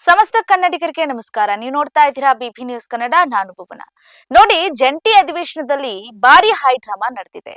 ಸಮಸ್ತ ಕನ್ನಡಿಗರಿಗೆ ನಮಸ್ಕಾರ. ನೀವು ನೋಡ್ತಾ ಇದ್ದೀರಾ ಬಿಪಿ ನ್ಯೂಸ್ ಕನ್ನಡ. ನಾನು ಭುವನ. ನೋಡಿ, ಜಂಟಿ ಅಧಿವೇಶನದಲ್ಲಿ ಭಾರಿ ಹೈ ಡ್ರಾಮಾ ನಡೆದಿದೆ.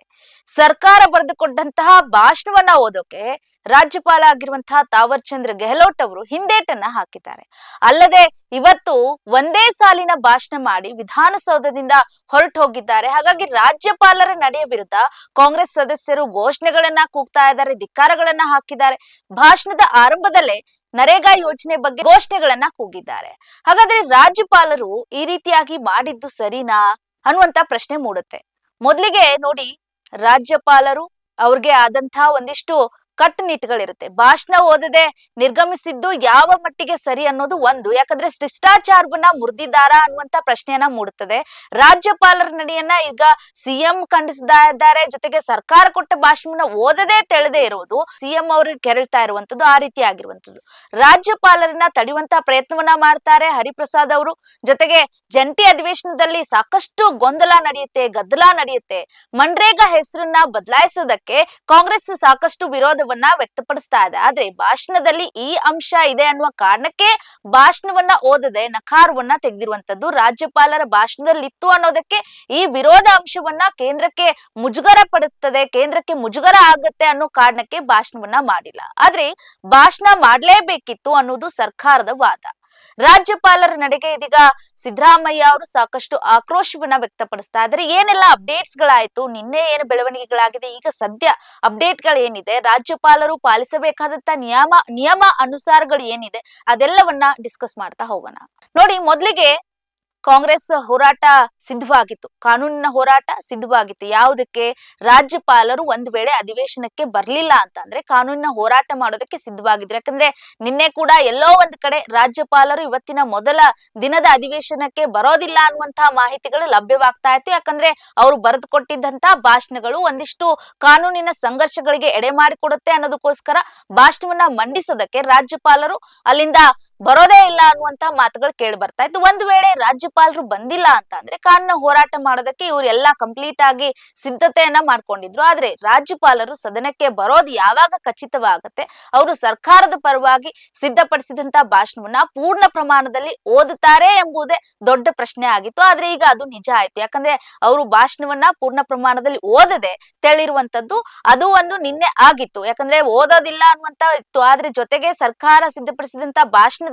ಸರ್ಕಾರ ಬರೆದುಕೊಂಡಂತಹ ಭಾಷಣವನ್ನ ಓದೋಕೆ ರಾಜ್ಯಪಾಲ ಆಗಿರುವಂತಹ ತಾವರ್ ಚಂದ್ರ ಗೆಹ್ಲೋಟ್ ಅವರು ಹಿಂದೇಟನ್ನ ಹಾಕಿದ್ದಾರೆ. ಅಲ್ಲದೆ ಇವತ್ತು ಒಂದೇ ಸಾಲಿನ ಭಾಷಣ ಮಾಡಿ ವಿಧಾನಸೌಧದಿಂದ ಹೊರಟು ಹೋಗಿದ್ದಾರೆ. ಹಾಗಾಗಿ ರಾಜ್ಯಪಾಲರ ನಡೆಯ ವಿರುದ್ಧ ಕಾಂಗ್ರೆಸ್ ಸದಸ್ಯರು ಘೋಷಣೆಗಳನ್ನ ಕೂಗ್ತಾ ಇದ್ದಾರೆ, ಧಿಕ್ಕಾರಗಳನ್ನ ಹಾಕಿದ್ದಾರೆ. ಭಾಷಣದ ಆರಂಭದಲ್ಲೇ ನರೇಗಾ ಯೋಜನೆ ಬಗ್ಗೆ ಘೋಷಣೆಗಳನ್ನ ಕೂಗಿದ್ದಾರೆ. ಹಾಗಾದ್ರೆ ರಾಜ್ಯಪಾಲರು ಈ ರೀತಿಯಾಗಿ ಮಾಡಿದ್ದು ಸರಿನಾ ಅನ್ನುವಂತ ಪ್ರಶ್ನೆ ಮೂಡುತ್ತೆ. ಮೊದಲಿಗೆ ನೋಡಿ, ರಾಜ್ಯಪಾಲರು ಅವ್ರಿಗೆ ಆದಂತಹ ಒಂದಿಷ್ಟು ಕಟ್ಟುನಿಟ್ಟುಗಳಿರುತ್ತೆ. ಭಾಷಣ ಓದದೆ ನಿರ್ಗಮಿಸಿದ್ದು ಯಾವ ಮಟ್ಟಿಗೆ ಸರಿ ಅನ್ನೋದು ಒಂದು. ಯಾಕಂದ್ರೆ ಶಿಷ್ಟಾಚಾರವನ್ನ ಮುರಿದಿದ್ದಾರಾ ಅನ್ನುವಂತ ಪ್ರಶ್ನೆಯನ್ನ ಮೂಡುತ್ತದೆ. ರಾಜ್ಯಪಾಲರ ನಡೆಯನ್ನ ಈಗ ಸಿಎಂ ಖಂಡಿಸ್ತಾ ಇದ್ದಾರೆ. ಜೊತೆಗೆ ಸರ್ಕಾರ ಕೊಟ್ಟ ಭಾಷಣವನ್ನ ಓದದೆ ತೆಳೆದೇ ಇರುವುದು ಸಿಎಂ ಅವ್ರಿಗೆ ಕೆರಳ್ತಾ ಇರುವಂತದ್ದು, ಆ ರೀತಿ ಆಗಿರುವಂತದ್ದು. ರಾಜ್ಯಪಾಲರನ್ನ ತಡೆಯುವಂತ ಪ್ರಯತ್ನವನ್ನ ಮಾಡ್ತಾರೆ ಹರಿಪ್ರಸಾದ್ ಅವರು. ಜೊತೆಗೆ ಜಂಟಿ ಅಧಿವೇಶನದಲ್ಲಿ ಸಾಕಷ್ಟು ಗೊಂದಲ ನಡೆಯುತ್ತೆ, ಗದ್ದಲ ನಡೆಯುತ್ತೆ. ಮನ್ರೇಗಾ ಹೆಸರನ್ನ ಬದಲಾಯಿಸೋದಕ್ಕೆ ಕಾಂಗ್ರೆಸ್ ಸಾಕಷ್ಟು ವಿರೋಧವನ್ನ ವ್ಯಕ್ತಪಡಿಸ್ತಾ ಇದೆ. ಆದ್ರೆ ಭಾಷಣದಲ್ಲಿ ಈ ಅಂಶ ಇದೆ ಅನ್ನುವ ಕಾರಣಕ್ಕೆ ಭಾಷಣವನ್ನ ಓದದೆ ನಕಾರವನ್ನ ತೆಗೆದಿರುವಂತದ್ದು. ರಾಜ್ಯಪಾಲರ ಭಾಷಣದಲ್ಲಿ ಇತ್ತು ಅನ್ನೋದಕ್ಕೆ ಈ ವಿರೋಧ ಅಂಶವನ್ನ ಕೇಂದ್ರಕ್ಕೆ ಮುಜುಗರ ಪಡುತ್ತದೆ, ಕೇಂದ್ರಕ್ಕೆ ಮುಜುಗರ ಆಗುತ್ತೆ ಅನ್ನೋ ಕಾರಣಕ್ಕೆ ಭಾಷಣವನ್ನ ಮಾಡಿಲ್ಲ. ಆದ್ರೆ ಭಾಷಣ ಮಾಡ್ಲೇಬೇಕಿತ್ತು ಅನ್ನೋದು ಸರ್ಕಾರದ ವಾದ. ರಾಜ್ಯಪಾಲರ ನಡೆಗೆ ಇದೀಗ ಸಿದ್ದರಾಮಯ್ಯ ಅವರು ಸಾಕಷ್ಟು ಆಕ್ರೋಶವನ್ನ ವ್ಯಕ್ತಪಡಿಸ್ತಾ ಇದ್ದಾರೆ. ಏನೆಲ್ಲ ಅಪ್ಡೇಟ್ಸ್ ಗಳಾಯ್ತು, ನಿನ್ನೆ ಏನು ಬೆಳವಣಿಗೆಗಳಾಗಿದೆ, ಈಗ ಸದ್ಯ ಅಪ್ಡೇಟ್ ಗಳು ಏನಿದೆ, ರಾಜ್ಯಪಾಲರು ಪಾಲಿಸಬೇಕಾದಂತ ನಿಯಮ ಅನುಸಾರಗಳು ಏನಿದೆ, ಅದೆಲ್ಲವನ್ನ ಡಿಸ್ಕಸ್ ಮಾಡ್ತಾ ಹೋಗೋಣ. ನೋಡಿ, ಮೊದಲಿಗೆ ಕಾಂಗ್ರೆಸ್ ಹೋರಾಟ ಸಿದ್ಧವಾಗಿತ್ತು, ಕಾನೂನಿನ ಹೋರಾಟ ಸಿದ್ಧವಾಗಿತ್ತು. ಯಾವುದಕ್ಕೆ? ರಾಜ್ಯಪಾಲರು ಒಂದು ವೇಳೆ ಅಧಿವೇಶನಕ್ಕೆ ಬರ್ಲಿಲ್ಲ ಅಂತ ಅಂದ್ರೆ ಕಾನೂನಿನ ಹೋರಾಟ ಮಾಡೋದಕ್ಕೆ ಸಿದ್ಧವಾಗಿದ್ರು. ಯಾಕಂದ್ರೆ ನಿನ್ನೆ ಕೂಡ ಎಲ್ಲೋ ಒಂದ್ ಕಡೆ ರಾಜ್ಯಪಾಲರು ಇವತ್ತಿನ ಮೊದಲ ದಿನದ ಅಧಿವೇಶನಕ್ಕೆ ಬರೋದಿಲ್ಲ ಅನ್ನುವಂತಹ ಮಾಹಿತಿಗಳು ಲಭ್ಯವಾಗ್ತಾ ಇತ್ತು. ಯಾಕಂದ್ರೆ ಅವರು ಬರೆದು ಕೊಟ್ಟಿದ್ದಂತಹ ಭಾಷಣಗಳು ಒಂದಿಷ್ಟು ಕಾನೂನಿನ ಸಂಘರ್ಷಗಳಿಗೆ ಎಡೆ ಮಾಡಿಕೊಡುತ್ತೆ ಅನ್ನೋದಕ್ಕೋಸ್ಕರ ಭಾಷಣವನ್ನ ಮಂಡಿಸೋದಕ್ಕೆ ರಾಜ್ಯಪಾಲರು ಅಲ್ಲಿಂದ ಬರೋದೇ ಇಲ್ಲ ಅನ್ನುವಂತ ಮಾತುಗಳು ಕೇಳಿ ಬರ್ತಾ ಇತ್ತು. ಒಂದು ವೇಳೆ ರಾಜ್ಯಪಾಲರು ಬಂದಿಲ್ಲ ಅಂತ ಅಂದ್ರೆ ಕಾನೂನು ಹೋರಾಟ ಮಾಡೋದಕ್ಕೆ ಇವರೆಲ್ಲ ಕಂಪ್ಲೀಟ್ ಆಗಿ ಸಿದ್ಧತೆಯನ್ನ ಮಾಡ್ಕೊಂಡಿದ್ರು. ಆದ್ರೆ ರಾಜ್ಯಪಾಲರು ಸದನಕ್ಕೆ ಬರೋದು ಯಾವಾಗ ಖಚಿತವಾಗುತ್ತೆ, ಅವರು ಸರ್ಕಾರದ ಪರವಾಗಿ ಸಿದ್ಧಪಡಿಸಿದಂತ ಭಾಷಣವನ್ನ ಪೂರ್ಣ ಪ್ರಮಾಣದಲ್ಲಿ ಓದುತ್ತಾರೆ ಎಂಬುದೇ ದೊಡ್ಡ ಪ್ರಶ್ನೆ ಆಗಿತ್ತು. ಆದ್ರೆ ಈಗ ಅದು ನಿಜ ಆಯ್ತು. ಯಾಕಂದ್ರೆ ಅವರು ಭಾಷಣವನ್ನ ಪೂರ್ಣ ಪ್ರಮಾಣದಲ್ಲಿ ಓದದೆ ತೆಳಿರುವಂತದ್ದು ಅದು ಒಂದು ನಿನ್ನೆ ಆಗಿತ್ತು. ಯಾಕಂದ್ರೆ ಓದೋದಿಲ್ಲ ಅನ್ನುವಂತ ಇತ್ತು. ಆದ್ರೆ ಜೊತೆಗೆ ಸರ್ಕಾರ ಸಿದ್ಧಪಡಿಸಿದಂತ ಭಾಷಣದ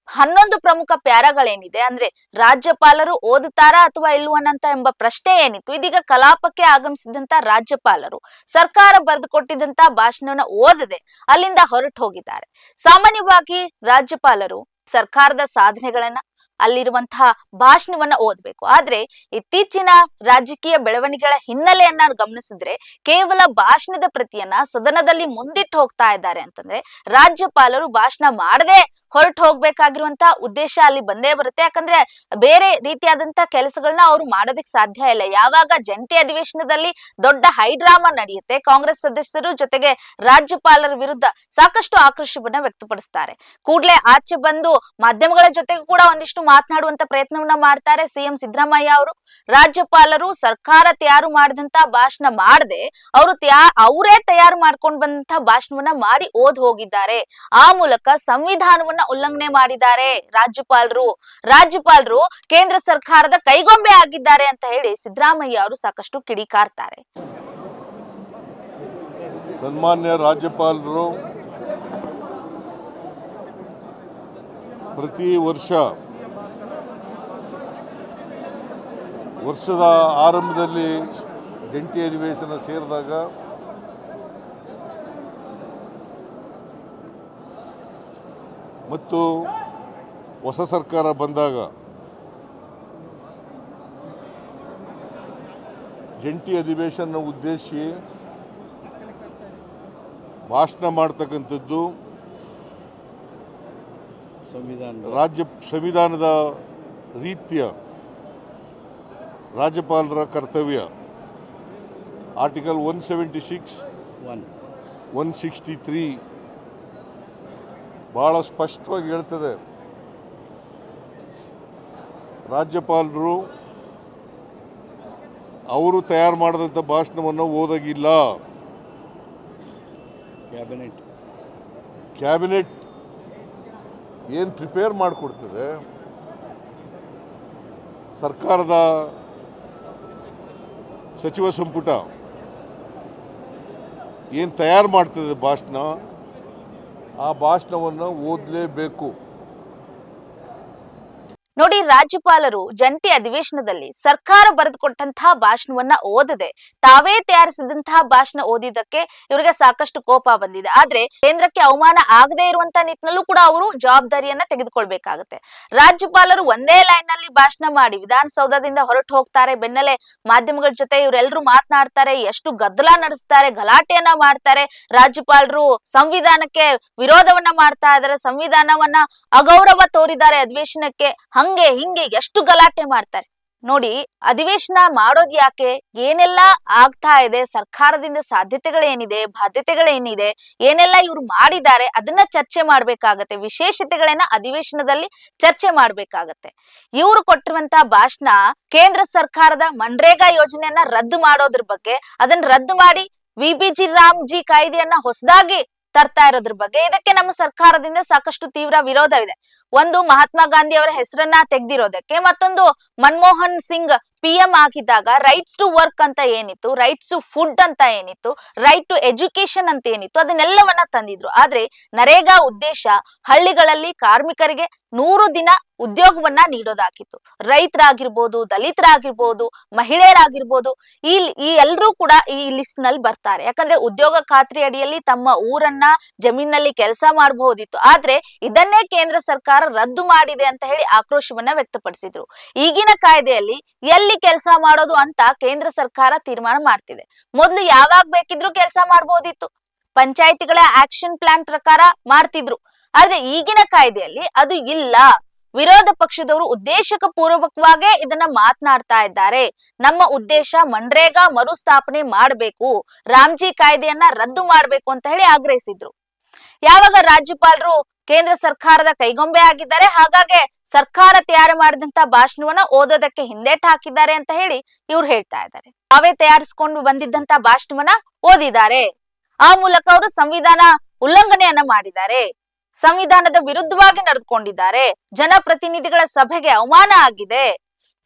11 ಪ್ರಮುಖ ಪ್ಯಾರಾಗಳೇನಿದೆ, ಅಂದ್ರೆ ರಾಜ್ಯಪಾಲರು ಓದುತ್ತಾರಾ ಅಥವಾ ಇಲ್ವನ್ನಂತ ಎಂಬ ಪ್ರಶ್ನೆ ಏನಿತ್ತು, ಇದೀಗ ಕಲಾಪಕ್ಕೆ ಆಗಮಿಸಿದಂತ ರಾಜ್ಯಪಾಲರು ಸರ್ಕಾರ ಬರೆದುಕೊಟ್ಟಿದ್ದಂತ ಭಾಷಣವನ್ನ ಓದದೆ ಅಲ್ಲಿಂದ ಹೊರಟು ಹೋಗಿದ್ದಾರೆ. ಸಾಮಾನ್ಯವಾಗಿ ರಾಜ್ಯಪಾಲರು ಸರ್ಕಾರದ ಸಾಧನೆಗಳನ್ನ, ಅಲ್ಲಿರುವಂತಹ ಭಾಷಣವನ್ನ ಓದ್ಬೇಕು. ಆದ್ರೆ ಇತ್ತೀಚಿನ ರಾಜಕೀಯ ಬೆಳವಣಿಗೆಗಳ ಹಿನ್ನೆಲೆಯನ್ನ ಗಮನಿಸಿದ್ರೆ ಕೇವಲ ಭಾಷಣದ ಪ್ರತಿಯನ್ನ ಸದನದಲ್ಲಿ ಮುಂದಿಟ್ಟು ಹೋಗ್ತಾ ಇದ್ದಾರೆ ಅಂತಂದ್ರೆ ರಾಜ್ಯಪಾಲರು ಭಾಷಣ ಮಾಡದೆ ಹೊರಟು ಹೋಗ್ಬೇಕಾಗಿರುವಂತಹ ಉದ್ದೇಶ ಅಲ್ಲಿ ಬಂದೇ ಬರುತ್ತೆ. ಯಾಕಂದ್ರೆ ಬೇರೆ ರೀತಿಯಾದಂತಹ ಕೆಲಸಗಳನ್ನ ಅವರು ಮಾಡೋದಕ್ಕೆ ಸಾಧ್ಯ ಇಲ್ಲ. ಯಾವಾಗ ಜಂಟಿ ಅಧಿವೇಶನದಲ್ಲಿ ದೊಡ್ಡ ಹೈಡ್ರಾಮಾ ನಡೆಯುತ್ತೆ, ಕಾಂಗ್ರೆಸ್ ಸದಸ್ಯರು ಜೊತೆಗೆ ರಾಜ್ಯಪಾಲರ ವಿರುದ್ಧ ಸಾಕಷ್ಟು ಆಕ್ರೋಶವನ್ನ ವ್ಯಕ್ತಪಡಿಸ್ತಾರೆ. ಕೂಡ್ಲೆ ಆಚೆ ಬಂದು ಮಾಧ್ಯಮಗಳ ಜೊತೆಗೂ ಕೂಡ ಒಂದಿಷ್ಟು ಮಾತನಾಡುವಂತ ಪ್ರಯತ್ನವನ್ನ ಮಾಡ್ತಾರೆ ಸಿಎಂ ಸಿದ್ದರಾಮಯ್ಯ ಅವರು. ರಾಜ್ಯಪಾಲರು ಸರ್ಕಾರ ತಯಾರು ಮಾಡಿದಂತ ಭಾಷಣ ಮಾಡದೆ ಅವರೇ ತಯಾರು ಮಾಡ್ಕೊಂಡು ಬಂದಂತ ಭಾಷಣವನ್ನ ಮಾಡಿ ಓದ್ ಹೋಗಿದ್ದಾರೆ. ಆ ಮೂಲಕ ಸಂವಿಧಾನವನ್ನ ಉಲ್ಲಂಘನೆ ಮಾಡಿದ್ದಾರೆ ರಾಜ್ಯಪಾಲರು ಕೇಂದ್ರ ಸರ್ಕಾರದ ಕೈಗೊಂಬೆ ಆಗಿದ್ದಾರೆ ಅಂತ ಹೇಳಿ ಸಿದ್ದರಾಮಯ್ಯ ಅವರು ಸಾಕಷ್ಟು ಕಿಡಿಕಾರ್ತಾರೆ. ಸನ್ಮಾನ್ಯ ರಾಜ್ಯಪಾಲರು ಪ್ರತಿ ವರ್ಷದ ಆರಂಭದಲ್ಲಿ ಜಂಟಿ ಅಧಿವೇಶನ ಸೇರಿದಾಗ ಮತ್ತು ಹೊಸ ಸರ್ಕಾರ ಬಂದಾಗ ಜಂಟಿ ಅಧಿವೇಶನ ಉದ್ದೇಶಿಸಿ ಭಾಷಣ ಮಾಡ್ತಕ್ಕಂಥದ್ದು ಸಂವಿಧಾನದ ರೀತಿಯ ರಾಜ್ಯಪಾಲರ ಕರ್ತವ್ಯ. ಆರ್ಟಿಕಲ್ 176, 163 ಬಹಳ ಸ್ಪಷ್ಟವಾಗಿ ಹೇಳ್ತದೆ, ರಾಜ್ಯಪಾಲರು ಅವರು ತಯಾರು ಮಾಡಿದಂಥ ಭಾಷಣವನ್ನು ಓದಾಗಿಲ್ಲ. ಕ್ಯಾಬಿನೆಟ್ ಏನು ಪ್ರಿಪೇರ್ ಮಾಡಿಕೊಡ್ತದೆ, ಸರ್ಕಾರದ ಸಚಿವ ಸಂಪುಟ ಏನು ತಯಾರು ಮಾಡ್ತದೆ ಭಾಷಣ, ಆ ಭಾಷಣವನ್ನು ಓದಲೇಬೇಕು. ನೋಡಿ, ರಾಜ್ಯಪಾಲರು ಜಂಟಿ ಅಧಿವೇಶನದಲ್ಲಿ ಸರ್ಕಾರ ಬರೆದುಕೊಟ್ಟಂತಹ ಭಾಷಣವನ್ನ ಓದದೆ ತಾವೇ ತಯಾರಿಸಿದಂತಹ ಭಾಷಣ ಓದಿದ್ದಕ್ಕೆ ಇವರಿಗೆ ಸಾಕಷ್ಟು ಕೋಪ ಬಂದಿದೆ. ಆದ್ರೆ ಕೇಂದ್ರಕ್ಕೆ ಅವಮಾನ ಆಗದೆ ಇರುವಂತ ನಿಟ್ಟಿನಲ್ಲೂ ಕೂಡ ಅವರು ಜವಾಬ್ದಾರಿಯನ್ನ ತೆಗೆದುಕೊಳ್ಬೇಕಾಗತ್ತೆ. ರಾಜ್ಯಪಾಲರು ಒಂದೇ ಲೈನ್ ನಲ್ಲಿ ಭಾಷಣ ಮಾಡಿ ವಿಧಾನಸೌಧದಿಂದ ಹೊರಟು ಹೋಗ್ತಾರೆ. ಬೆನ್ನಲ್ಲೇ ಮಾಧ್ಯಮಗಳ ಜೊತೆ ಇವರೆಲ್ಲರೂ ಮಾತನಾಡ್ತಾರೆ, ಎಷ್ಟು ಗದ್ದಲ ನಡೆಸ್ತಾರೆ, ಗಲಾಟೆಯನ್ನ ಮಾಡ್ತಾರೆ. ರಾಜ್ಯಪಾಲರು ಸಂವಿಧಾನಕ್ಕೆ ವಿರೋಧವನ್ನ ಮಾಡ್ತಾ ಇದ್ದಾರೆ, ಸಂವಿಧಾನವನ್ನ ಅಗೌರವ ತೋರಿದ್ದಾರೆ ಅಧಿವೇಶನಕ್ಕೆ, ಹಂಗೆ ಹಿಂಗೆ ಎಷ್ಟು ಗಲಾಟೆ ಮಾಡ್ತಾರೆ. ನೋಡಿ, ಅಧಿವೇಶನ ಮಾಡೋದ್ ಯಾಕೆ, ಏನೆಲ್ಲ ಆಗ್ತಾ ಇದೆ, ಸರ್ಕಾರದಿಂದ ಸಾಧ್ಯತೆಗಳೇನಿದೆ, ಬಾಧ್ಯತೆಗಳೇನಿದೆ, ಏನೆಲ್ಲ ಇವ್ರು ಮಾಡಿದ್ದಾರೆ, ಅದನ್ನ ಚರ್ಚೆ ಮಾಡ್ಬೇಕಾಗತ್ತೆ. ವಿಶೇಷತೆಗಳನ್ನ ಅಧಿವೇಶನದಲ್ಲಿ ಚರ್ಚೆ ಮಾಡ್ಬೇಕಾಗತ್ತೆ. ಇವ್ರು ಕೊಟ್ಟಿರುವಂತಹ ಭಾಷಣ ಕೇಂದ್ರ ಸರ್ಕಾರದ ಮನ್ರೇಗಾ ಯೋಜನೆಯನ್ನ ರದ್ದು ಮಾಡೋದ್ರ ಬಗ್ಗೆ, ಅದನ್ನ ರದ್ದು ಮಾಡಿ ವಿಬಿಜಿ ರಾಮ್ಜಿ ಕಾಯ್ದೆಯನ್ನ ಹೊಸದಾಗಿ ತರ್ತಾ ಇರೋದ್ರ ಬಗ್ಗೆ, ಇದಕ್ಕೆ ನಮ್ಮ ಸರ್ಕಾರದಿಂದ ಸಾಕಷ್ಟು ತೀವ್ರ ವಿರೋಧವಿದೆ. ಒಂದು ಮಹಾತ್ಮ ಗಾಂಧಿ ಅವರ ಹೆಸರನ್ನ ತೆಗೆದಿರೋದಕ್ಕೆ, ಮತ್ತೊಂದು ಮನಮೋಹನ್ ಸಿಂಗ್ PM ಆಗಿದ್ದಾಗ ರೈಟ್ಸ್ ಟು ವರ್ಕ್ ಅಂತ ಏನಿತ್ತು, ರೈಟ್ಸ್ ಟು ಫುಡ್ ಅಂತ ಏನಿತ್ತು, ರೈಟ್ ಟು ಎಜುಕೇಶನ್ ಅಂತ ಏನಿತ್ತು, ಅದನ್ನೆಲ್ಲವನ್ನ ತಂದಿದ್ರು. ಆದ್ರೆ ನರೇಗಾ ಉದ್ದೇಶ ಹಳ್ಳಿಗಳಲ್ಲಿ ಕಾರ್ಮಿಕರಿಗೆ 100 ದಿನ ಉದ್ಯೋಗವನ್ನ ನೀಡೋದಾಗಿತ್ತು. ರೈತರಾಗಿರ್ಬೋದು, ದಲಿತರಾಗಿರ್ಬೋದು, ಮಹಿಳೆಯರಾಗಿರ್ಬೋದು, ಈ ಎಲ್ಲರೂ ಕೂಡ ಈ ಲಿಸ್ಟ್ ನಲ್ಲಿ ಬರ್ತಾರೆ. ಯಾಕಂದ್ರೆ ಉದ್ಯೋಗ ಖಾತ್ರಿ ಅಡಿಯಲ್ಲಿ ತಮ್ಮ ಊರನ್ನ ಜಮೀನಲ್ಲಿ ಕೆಲಸ ಮಾಡಬಹುದಿತ್ತು. ಆದ್ರೆ ಇದನ್ನೇ ಕೇಂದ್ರ ಸರ್ಕಾರ ರದ್ದು ಮಾಡಿದೆ ಅಂತ ಹೇಳಿ ಆಕ್ರೋಶವನ್ನ ವ್ಯಕ್ತಪಡಿಸಿದ್ರು. ಈಗಿನ ಕಾಯ್ದೆಯಲ್ಲಿ ಎಲ್ಲಿ ಕೆಲಸ ಮಾಡೋದು ಅಂತ ಕೇಂದ್ರ ಸರ್ಕಾರ ತೀರ್ಮಾನ ಮಾಡ್ತಿದೆ. ಮೊದಲು ಯಾವಾಗ ಬೇಕಿದ್ರು ಕೆಲಸ ಮಾಡಬಹುದಿತ್ತು, ಪಂಚಾಯಿತಿಗಳ ಆಕ್ಷನ್ ಪ್ಲಾನ್ ಪ್ರಕಾರ ಮಾಡ್ತಿದ್ರು. ಆದ್ರೆ ಈಗಿನ ಕಾಯ್ದೆಯಲ್ಲಿ ಅದು ಇಲ್ಲ. ವಿರೋಧ ಪಕ್ಷದವರು ಉದ್ದೇಶಕ ಪೂರ್ವಕವಾಗೇ ಇದನ್ನ ಮಾತನಾಡ್ತಾ ಇದ್ದಾರೆ. ನಮ್ಮ ಉದ್ದೇಶ ಮನ್ರೇಗಾ ಮರುಸ್ಥಾಪನೆ ಮಾಡಬೇಕು, ರಾಮ್ಜಿ ಕಾಯ್ದೆಯನ್ನ ರದ್ದು ಮಾಡಬೇಕು ಅಂತ ಹೇಳಿ ಆಗ್ರಹಿಸಿದ್ರು. ಯಾವಾಗ ರಾಜ್ಯಪಾಲರು ಕೇಂದ್ರ ಸರ್ಕಾರದ ಕೈಗೊಂಬೆ ಆಗಿದ್ದಾರೆ, ಹಾಗಾಗಿ ಸರ್ಕಾರ ತಯಾರು ಮಾಡಿದಂತ ಭಾಷಣವನ್ನ ಓದೋದಕ್ಕೆ ಹಿಂದೇಟ್ ಹಾಕಿದ್ದಾರೆ ಅಂತ ಹೇಳಿ ಇವ್ರು ಹೇಳ್ತಾ ಇದ್ದಾರೆ. ತಾವೇ ತಯಾರಿಸಿಕೊಂಡು ಬಂದಿದ್ದಂತ ಭಾಷಣವನ್ನ ಓದಿದ್ದಾರೆ. ಆ ಮೂಲಕ ಅವರು ಸಂವಿಧಾನ ಉಲ್ಲಂಘನೆಯನ್ನ ಮಾಡಿದ್ದಾರೆ, ಸಂವಿಧಾನದ ವಿರುದ್ಧವಾಗಿ ನಡೆದುಕೊಂಡಿದ್ದಾರೆ, ಜನಪ್ರತಿನಿಧಿಗಳ ಸಭೆಗೆ ಅವಮಾನ ಆಗಿದೆ.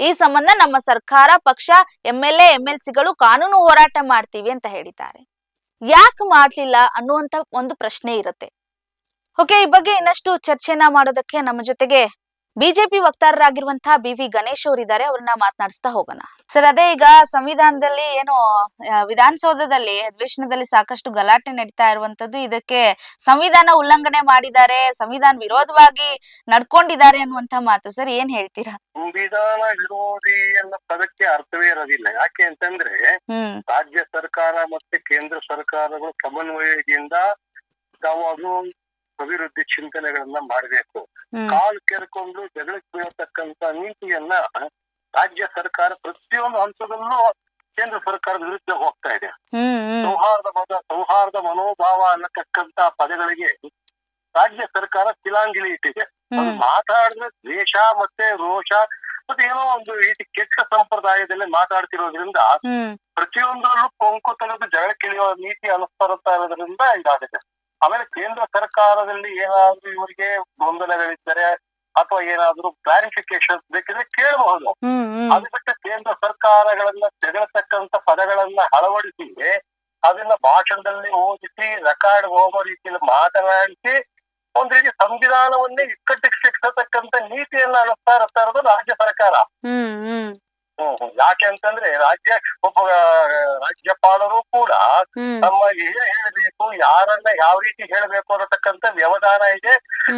ಈ ಸಂಬಂಧ ನಮ್ಮ ಸರ್ಕಾರ, ಪಕ್ಷ, MLA MLCಗಳು ಕಾನೂನು ಹೋರಾಟ ಮಾಡ್ತೀವಿ ಅಂತ ಹೇಳಿದ್ದಾರೆ. ಯಾಕೆ ಮಾಡ್ಲಿಲ್ಲ ಅನ್ನುವಂತ ಒಂದು ಪ್ರಶ್ನೆ ಇರುತ್ತೆ. ಓಕೆ, ಈ ಬಗ್ಗೆ ಇನ್ನಷ್ಟು ಚರ್ಚೆನ ಮಾಡೋದಕ್ಕೆ ನಮ್ಮ ಜೊತೆಗೆ ಬಿಜೆಪಿ ವಕ್ತಾರರಾಗಿರುವಂತಹ BV ಗಣೇಶ್ ಅವರಿದ್ದಾರೆ. ಅವ್ರನ್ನ ಮಾತನಾಡಿಸ್ತಾ ಹೋಗೋಣ. ಸರ್, ಅದೇ ಈಗ ಸಂವಿಧಾನದಲ್ಲಿ ಏನು ವಿಧಾನಸೌಧದಲ್ಲಿ ಅಧಿವೇಶನದಲ್ಲಿ ಸಾಕಷ್ಟು ಗಲಾಟೆ ನಡೀತಾ ಇರುವಂತದ್ದು, ಇದಕ್ಕೆ ಸಂವಿಧಾನ ಉಲ್ಲಂಘನೆ ಮಾಡಿದ್ದಾರೆ, ಸಂವಿಧಾನ ವಿರೋಧವಾಗಿ ನಡ್ಕೊಂಡಿದ್ದಾರೆ ಅನ್ನುವಂತ ಮಾತು. ಸರ್, ಏನ್ ಹೇಳ್ತೀರಾ? ಸಂವಿಧಾನ ವಿರೋಧಿ ಅನ್ನೋ ಪದಕ್ಕೆ ಅರ್ಥವೇ ಇರೋದಿಲ್ಲ. ಯಾಕೆ ಅಂತಂದ್ರೆ ರಾಜ್ಯ ಸರ್ಕಾರ ಮತ್ತೆ ಕೇಂದ್ರ ಸರ್ಕಾರಗಳು ಸಮನ್ವಯದಿಂದ ಯಾವಾಗ್ಲೂ ಅಭಿವೃದ್ಧಿ ಚಿಂತನೆಗಳನ್ನ ಮಾಡಬೇಕು. ಕಾಲು ಕೆರ್ಕೊಂಡು ಜಗಳಕ್ಕೆ ಬೀಳತಕ್ಕಂತ ನೀತಿಯನ್ನ ರಾಜ್ಯ ಸರ್ಕಾರ ಪ್ರತಿಯೊಂದು ಹಂತದಲ್ಲೂ ಕೇಂದ್ರ ಸರ್ಕಾರದ ವಿರುದ್ಧ ಹೋಗ್ತಾ ಇದೆ. ಸೌಹಾರ್ದ ಮನೋಭಾವ ಅನ್ನತಕ್ಕಂತ ಪದಗಳಿಗೆ ರಾಜ್ಯ ಸರ್ಕಾರ ತಿಲಾಂಜಲಿ ಇಟ್ಟಿದೆ. ಅದು ಮಾತಾಡಿದ್ರೆ ದ್ವೇಷ ಮತ್ತೆ ರೋಷ ಮತ್ತೆ ಏನೋ ಒಂದು ರೀತಿ ಕೆಟ್ಟ ಸಂಪ್ರದಾಯದಲ್ಲಿ ಮಾತಾಡ್ತಿರೋದ್ರಿಂದ ಪ್ರತಿಯೊಂದರಲ್ಲೂ ಕೊಂಕು ತೆಗೆದು ಜಗಳಕ್ಕಿಳಿಯುವ ನೀತಿ ಅನುಸರಿಸ್ತಾ ಇರೋದ್ರಿಂದ ಇದಾಗಿದೆ. ಆಮೇಲೆ ಕೇಂದ್ರ ಸರ್ಕಾರದಲ್ಲಿ ಏನಾದ್ರೂ ಇವರಿಗೆ ಗೊಂದಲಗಳಿದ್ದರೆ ಅಥವಾ ಏನಾದ್ರೂ ಕ್ಲಾರಿಫಿಕೇಶನ್ ಬೇಕಿದ್ರೆ ಕೇಳಬಹುದು. ಅದು ಬಿಟ್ಟ ಕೇಂದ್ರ ಸರ್ಕಾರಗಳನ್ನ ತೆಗೆತಕ್ಕಂತ ಪದಗಳನ್ನ ಅಳವಡಿಸಿ ಅದನ್ನ ಭಾಷಣದಲ್ಲಿ ಓದಿಸಿ ರೆಕಾರ್ಡ್ ಹೋಗೋ ರೀತಿಯಲ್ಲಿ ಮಾತನಾಡಿಸಿ ಒಂದ್ ರೀತಿ ಸಂವಿಧಾನವನ್ನೇ ಇಕ್ಕಟ್ಟಿಗೆ ಸಿಕ್ಸತಕ್ಕಂತ ನೀತಿಯನ್ನ ಅನುಸ್ತಾ ಇರೋದು ರಾಜ್ಯ ಸರ್ಕಾರ. ಯಾಕೆ ಅಂತಂದ್ರೆ ಒಬ್ಬ ರಾಜ್ಯಪಾಲರು ಕೂಡ ತಮ್ಮ ಏನ್ ಹೇಳ್ಬೇಕು, ಯಾರನ್ನ ಯಾವ ರೀತಿ ಹೇಳ್ಬೇಕು ಅನ್ನತಕ್ಕಂತ ವ್ಯವಧಾನ ಇದೆ,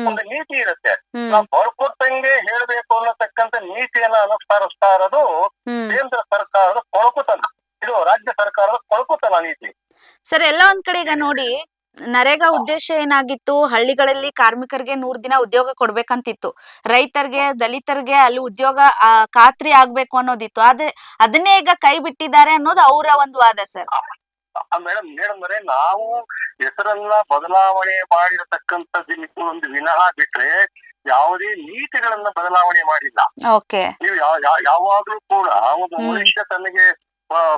ಒಂದು ನೀತಿ ಇರುತ್ತೆ. ನಾವು ಬರ್ಕೊಟ್ಟಂಗೆ ಹೇಳ್ಬೇಕು ಅನ್ನತಕ್ಕಂತ ನೀತಿಯನ್ನ ಅನುಸರಿಸ್ತಾ ಇರೋದು ಕೇಂದ್ರ ಸರ್ಕಾರದ ಕೊಳಕುತನ, ಇದು ರಾಜ್ಯ ಸರ್ಕಾರದ ಕೊಳಕುತನ ನೀತಿ. ಸರ್, ಎಲ್ಲ ಒಂದ್ ಕಡೆ ಈಗ ನೋಡಿ, ನರೇಗಾ ಉದ್ದೇಶ ಏನಾಗಿತ್ತು, ಹಳ್ಳಿಗಳಲ್ಲಿ ಕಾರ್ಮಿಕರಿಗೆ 100 ದಿನ ಉದ್ಯೋಗ ಕೊಡ್ಬೇಕಂತಿತ್ತು, ರೈತರಿಗೆ, ದಲಿತರಿಗೆ ಅಲ್ಲಿ ಉದ್ಯೋಗ ಖಾತ್ರಿ ಆಗ್ಬೇಕು ಅನ್ನೋದಿತ್ತು. ಆದ್ರೆ ಅದನ್ನೇ ಈಗ ಕೈ ಬಿಟ್ಟಿದ್ದಾರೆ ಅನ್ನೋದು ಅವರ ಒಂದು ವಾದ. ಸರ್ ಮೇಡಮ್ ನಾವು ಹೆಸರನ್ನ ಬದಲಾವಣೆ ಮಾಡಿರತಕ್ಕಂಥದ್ದು ಒಂದು ವಿನಃ ಬಿಟ್ರೆ ಯಾವುದೇ ನೀತಿಗಳನ್ನ ಬದಲಾವಣೆ ಮಾಡಿಲ್ಲ. ನೀವು ಯಾವಾಗ್ಲೂ ಕೂಡ ಒಬ್ಬ ಮನುಷ್ಯ ತನಗೆ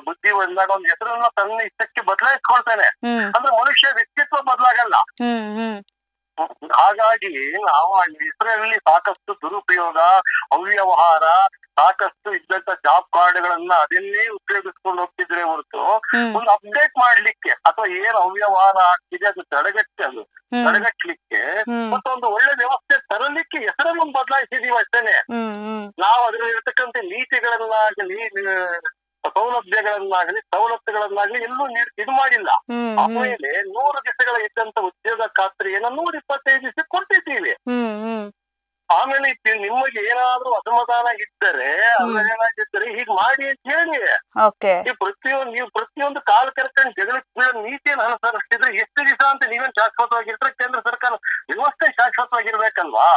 ಬುದ್ಧಿ ಬಂದಾಗ ಒಂದು ಹೆಸರನ್ನ ತನ್ನ ಇಷ್ಟಕ್ಕೆ ಬದಲಾಯಿಸ್ಕೊಳ್ತಾನೆ. ಅಂದ್ರೆ ಮನುಷ್ಯ ವ್ಯಕ್ತಿತ್ವ ಬದಲಾಗಲ್ಲ. ಹಾಗಾಗಿ ನಾವು ಆ ಹೆಸರಲ್ಲಿ ಸಾಕಷ್ಟು ದುರುಪಯೋಗ, ಅವ್ಯವಹಾರ, ಸಾಕಷ್ಟು ಇದ್ದಂತ ಜಾಬ್ ಕಾರ್ಡ್ಗಳನ್ನ ಅದನ್ನೇ ಉಪಯೋಗಿಸ್ಕೊಂಡು ಹೋಗ್ತಿದ್ರೆ ಹೊರತು ಒಂದು ಅಪ್ಡೇಟ್ ಮಾಡ್ಲಿಕ್ಕೆ ಅಥವಾ ಏನ್ ಅವ್ಯವಹಾರ ಆಗ್ತಿದೆ ಅದು ತಡೆಗಟ್ಟಲಿಕ್ಕೆ ಮತ್ತೊಂದು ಒಳ್ಳೆ ವ್ಯವಸ್ಥೆ ತರಲಿಕ್ಕೆ ಹೆಸರನ್ನು ಬದಲಾಯಿಸಿದೀವಿ ಅಷ್ಟೇನೆ. ನಾವು ಅದರಲ್ಲಿರ್ತಕ್ಕಂಥ ನೀತಿಗಳನ್ನಾಗಲಿ ಸವಲತ್ತುಗಳನ್ನಾಗಲಿ ಎಲ್ಲೂ ಇದು ಮಾಡಿಲ್ಲ. ಆಮೇಲೆ 100 ದಿವಸಗಳ ಇದ್ದಂತ ಉದ್ಯೋಗ ಖಾತ್ರಿಯನ್ನು 125 ದಿವಸ ಕೊಟ್ಟಿದ್ದೀವಿ. ಆಮೇಲೆ ನಿಮಗೆ ಏನಾದ್ರೂ ಅಸಮಾಧಾನ ಇದ್ದರೆ ಏನಾಗಿದ್ದರೆ ಹೀಗ್ ಮಾಡಿ ಅಂತ ಹೇಳಿ ನೀವು ಪ್ರತಿಯೊಂದು ಕಾಲ ಕರ್ಕೊಂಡು ಜಗಳಕ್ಕೆ ಬೀಳೋ ನೀತಿಯನ್ನು ಅನುಸರಿಸ್ತಿದ್ರೆ ಎಷ್ಟು ದಿವಸ ಅಂತ ನೀವೇನ್ ಶಾಶ್ವತವಾಗಿರ್ತಾರೆ? ಕೇಂದ್ರ ಸರ್ಕಾರ ವ್ಯವಸ್ಥೆ ಶಾಶ್ವತವಾಗಿರ್ಬೇಕಲ್ವಾ?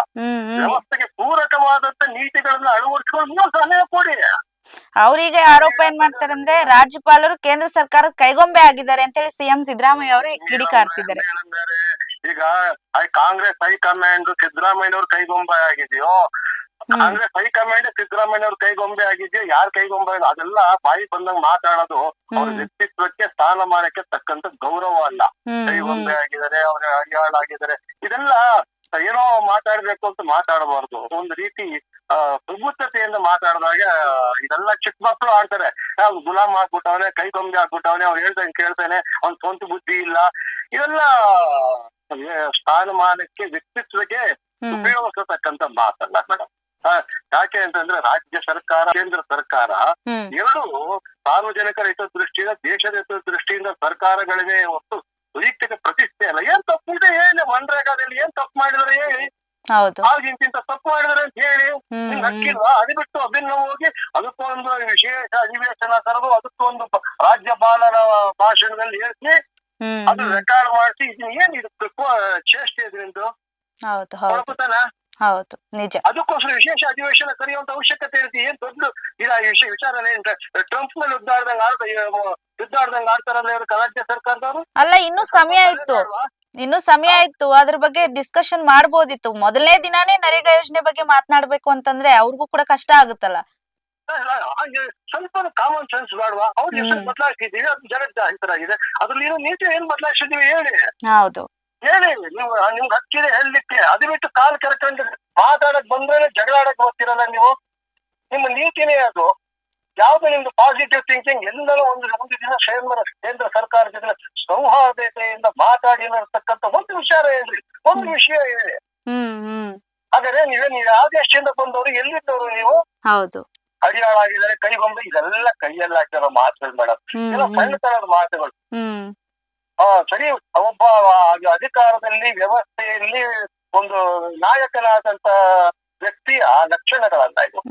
ವ್ಯವಸ್ಥೆಗೆ ಪೂರಕವಾದಂತ ನೀತಿಗಳನ್ನ ಅಳವಡಿಸ್ಕೊಂಡು ನೀವು ಸಲಹೆ ಕೊಡಿ. ಅವ್ರೀಗ ಆರೋಪ ಏನ್ ಮಾಡ್ತಾರಂದ್ರೆ ರಾಜ್ಯಪಾಲರು ಕೇಂದ್ರ ಸರ್ಕಾರದ ಕೈಗೊಂಬೆ ಆಗಿದ್ದಾರೆ ಅಂತ ಹೇಳಿ ಸಿಎಂ ಸಿದ್ದರಾಮಯ್ಯ ಅವರು ಕಿಡಿಕಾರ್ತಿದ್ದಾರೆ. ಈಗ ಕಾಂಗ್ರೆಸ್ ಹೈಕಮಾಂಡ್ ಸಿದ್ದರಾಮಯ್ಯನವ್ರ ಕೈಗೊಂಬೆ ಆಗಿದೆಯೋ? ಕಾಂಗ್ರೆಸ್ ಹೈಕಮಾಂಡ್ ಸಿದ್ದರಾಮಯ್ಯನವ್ರ ಕೈಗೊಂಬೆ ಆಗಿದೆಯೋ? ಯಾರ ಕೈಗೊಂಬೆ? ಅದೆಲ್ಲ ಬಾಯಿ ಬಂದಂಗ್ ಮಾತಾಡೋದು ಅವ್ರ ವ್ಯಕ್ತಿತ್ವಕ್ಕೆ ಸ್ಥಾನಮಾನಕ್ಕೆ ತಕ್ಕಂತ ಗೌರವ ಅಲ್ಲ. ಕೈಗೊಂಬೆ ಆಗಿದ್ದಾರೆ, ಅವ್ರ ಅಡಿಯಾಳಾಗಿದ್ದಾರೆ, ಇದೆಲ್ಲ ಏನೋ ಮಾತಾಡ್ಬೇಕು ಅಂತ ಮಾತಾಡಬಾರ್ದು. ಒಂದು ರೀತಿ ಪ್ರಬುದ್ಧತೆಯಿಂದ ಮಾತಾಡಿದಾಗ ಇದೆಲ್ಲ ಚಿಕ್ಕ ಮಕ್ಕಳು ಆಡ್ತಾರೆ. ಗುಲಾಮ್ ಆಗ್ಬಿಟ್ಟವನೆ, ಕೈಗೊಂಬೆ ಆಗ್ಬಿಟ್ಟವನೆ, ಅವ್ರು ಹೇಳ್ದಂಗೆ ಕೇಳ್ತಾನೆ, ಅವ್ನ್ ಸ್ವಂತ ಬುದ್ಧಿ ಇಲ್ಲ. ಇದೆಲ್ಲ ಸ್ಥಾನಮಾನಕ್ಕೆ ವ್ಯಕ್ತಿತ್ವಕ್ಕೆ ಉಪಯೋಗಿಸತಕ್ಕಂತ ಮಾತಲ್ಲ ಮೇಡಮ್. ಯಾಕೆ ಅಂತಂದ್ರೆ ರಾಜ್ಯ ಸರ್ಕಾರ, ಕೇಂದ್ರ ಸರ್ಕಾರ ಎರಡು ಸಾರ್ವಜನಿಕರ ಹಿತದೃಷ್ಟಿಯಿಂದ, ದೇಶದ ಹಿತದೃಷ್ಟಿಯಿಂದ ಸರ್ಕಾರಗಳಿವೆ ಹೊತ್ತು ವೈಯಕ್ತಿಕ ಪ್ರತಿಷ್ಠೆ ಅಲ್ಲ. ಏನ್ ತಪ್ಪಿದೆ ಹೇಳಿ, ಮನ್ರೇಗಾದಲ್ಲಿ ಏನ್ ತಪ್ಪು ಮಾಡಿದ್ರೆ ಹೇಳಿ, ಇಂತಿಂತ ತಪ್ಪು ಮಾಡಿದ್ರೆ ಅಂತ ಹೇಳಿ ಹಕ್ಕಿಲ್ವಾ? ಅದು ಬಿಟ್ಟು ಅಭಿನ್ನ ಹೋಗಿ ಅದಕ್ಕೊಂದು ವಿಶೇಷ ಅಧಿವೇಶನ ಕರೆದು ಅದಕ್ಕೊಂದು ರಾಜ್ಯಪಾಲರ ಭಾಷಣದಲ್ಲಿ ಹೇಳ್ತಿ ಅದು ರೆಕಾರ್ಡ್ ಮಾಡಿಸಿ ಏನ್ ಇದು ಚೇಷ್ಟೆ ಇದ್ರಿಂದು ಹೌದು ನಿಜ. ಅದಕ್ಕೋಸ್ಕರ ವಿಶೇಷ ಅಧಿವೇಶನ ಕರೆಯುವಂತ ಅವಶ್ಯಕತೆ ಇರುತ್ತೆ. ಏನ್ ದೊಡ್ಡ ವಿಚಾರನೇ ಟ್ರಂಪ್ ಮೇಲೆ ಯುದ್ಧಾಡ್ದಂಗ್ ಆಡ್ತಾರಲ್ಲ ಇವ್ರು ರಾಜ್ಯ ಸರ್ಕಾರದವರು. ಅಲ್ಲ, ಇನ್ನು ಸಮಯ ಇತ್ತು ಅದ್ರ ಬಗ್ಗೆ ಡಿಸ್ಕಷನ್ ಮಾಡ್ಬೋದಿತ್ತು. ಮೊದಲನೇ ದಿನಾನೇ ನರೇಗಾ ಯೋಜನೆ ಬಗ್ಗೆ ಮಾತನಾಡ್ಬೇಕು ಅಂತಂದ್ರೆ ಅವ್ರಿಗೂ ಕೂಡ ಕಷ್ಟ ಆಗುತ್ತಲ್ಲ. ಸ್ವಲ್ಪ ಕಾಮನ್ ಸೆನ್ಸ್ ಬೇಡವಾ? ಅವ್ರ ಹೆಸರು ಬದಲಾಯಿಸಿದೀವಿ, ಅದು ಜಗಜ್ಜಾಹಿತರಾಗಿದೆ. ಅದ್ರಲ್ಲಿ ಏನೋ ನೀತಿ ಏನ್ ಬದಲಾಯಿಸಿದೀವಿ ಹೇಳಿ. ಹೌದು ಹೇಳಿ, ನೀವು ನಿಮ್ಗೆ ಹಕ್ಕಿದೆ ಹೇಳಲಿಕ್ಕೆ. ಅದು ಬಿಟ್ಟು ಕಾಲ್ ಕೆರ್ಕೊಂಡು ಮಾತಾಡಕ್ ಬಂದ್ರೆ ಜಗಳ ಆಡಕ್ ಬರ್ತಿರಲ್ಲ ನೀವು. ನಿಮ್ಮ ನೀತಿನೇ ಅದು. ಯಾವ್ದು ನಿಮ್ದು ಪಾಸಿಟಿವ್ ಥಿಂಕಿಂಗ್? ಎಲ್ಲರೂ ಒಂದು ದಿನ ಕೇಂದ್ರ ಸರ್ಕಾರದ ಜೊತೆ ಸೌಹಾರ್ದತೆಯಿಂದ ಮಾತಾಡಿ ಇರ್ತಕ್ಕಂಥ ಒಂದು ವಿಚಾರ ಹೇಳ್ರಿ, ಒಂದು ವಿಷಯ ಹೇಳಿ. ಹಾಗಾದ್ರೆ ನೀವು ಯಾವ ದೇಶದಿಂದ ಬಂದವರು, ಎಲ್ಲಿದ್ದವರು ನೀವು? ಹೌದು, ಅಡಿಯಾಳಾಗಿದ್ದಾರೆ, ಕೈಗೊಂಬೆ, ಇದೆಲ್ಲ ಕೈಯಲ್ಲಿ ಹಾಕಿರೋ ಮಾತುಗಳು ಮೇಡಮ್. ಎಲ್ಲ ಸಣ್ಣ ತರದ ಮಾತುಗಳು. ಸರಿ, ಒಬ್ಬ ಅಧಿಕಾರದಲ್ಲಿ ವ್ಯವಸ್ಥೆಯಲ್ಲಿ ಒಂದು ನಾಯಕನಾದಂತ ವ್ಯಕ್ತಿಯ ಲಕ್ಷಣಗಳಲ್ಲ ಇದು.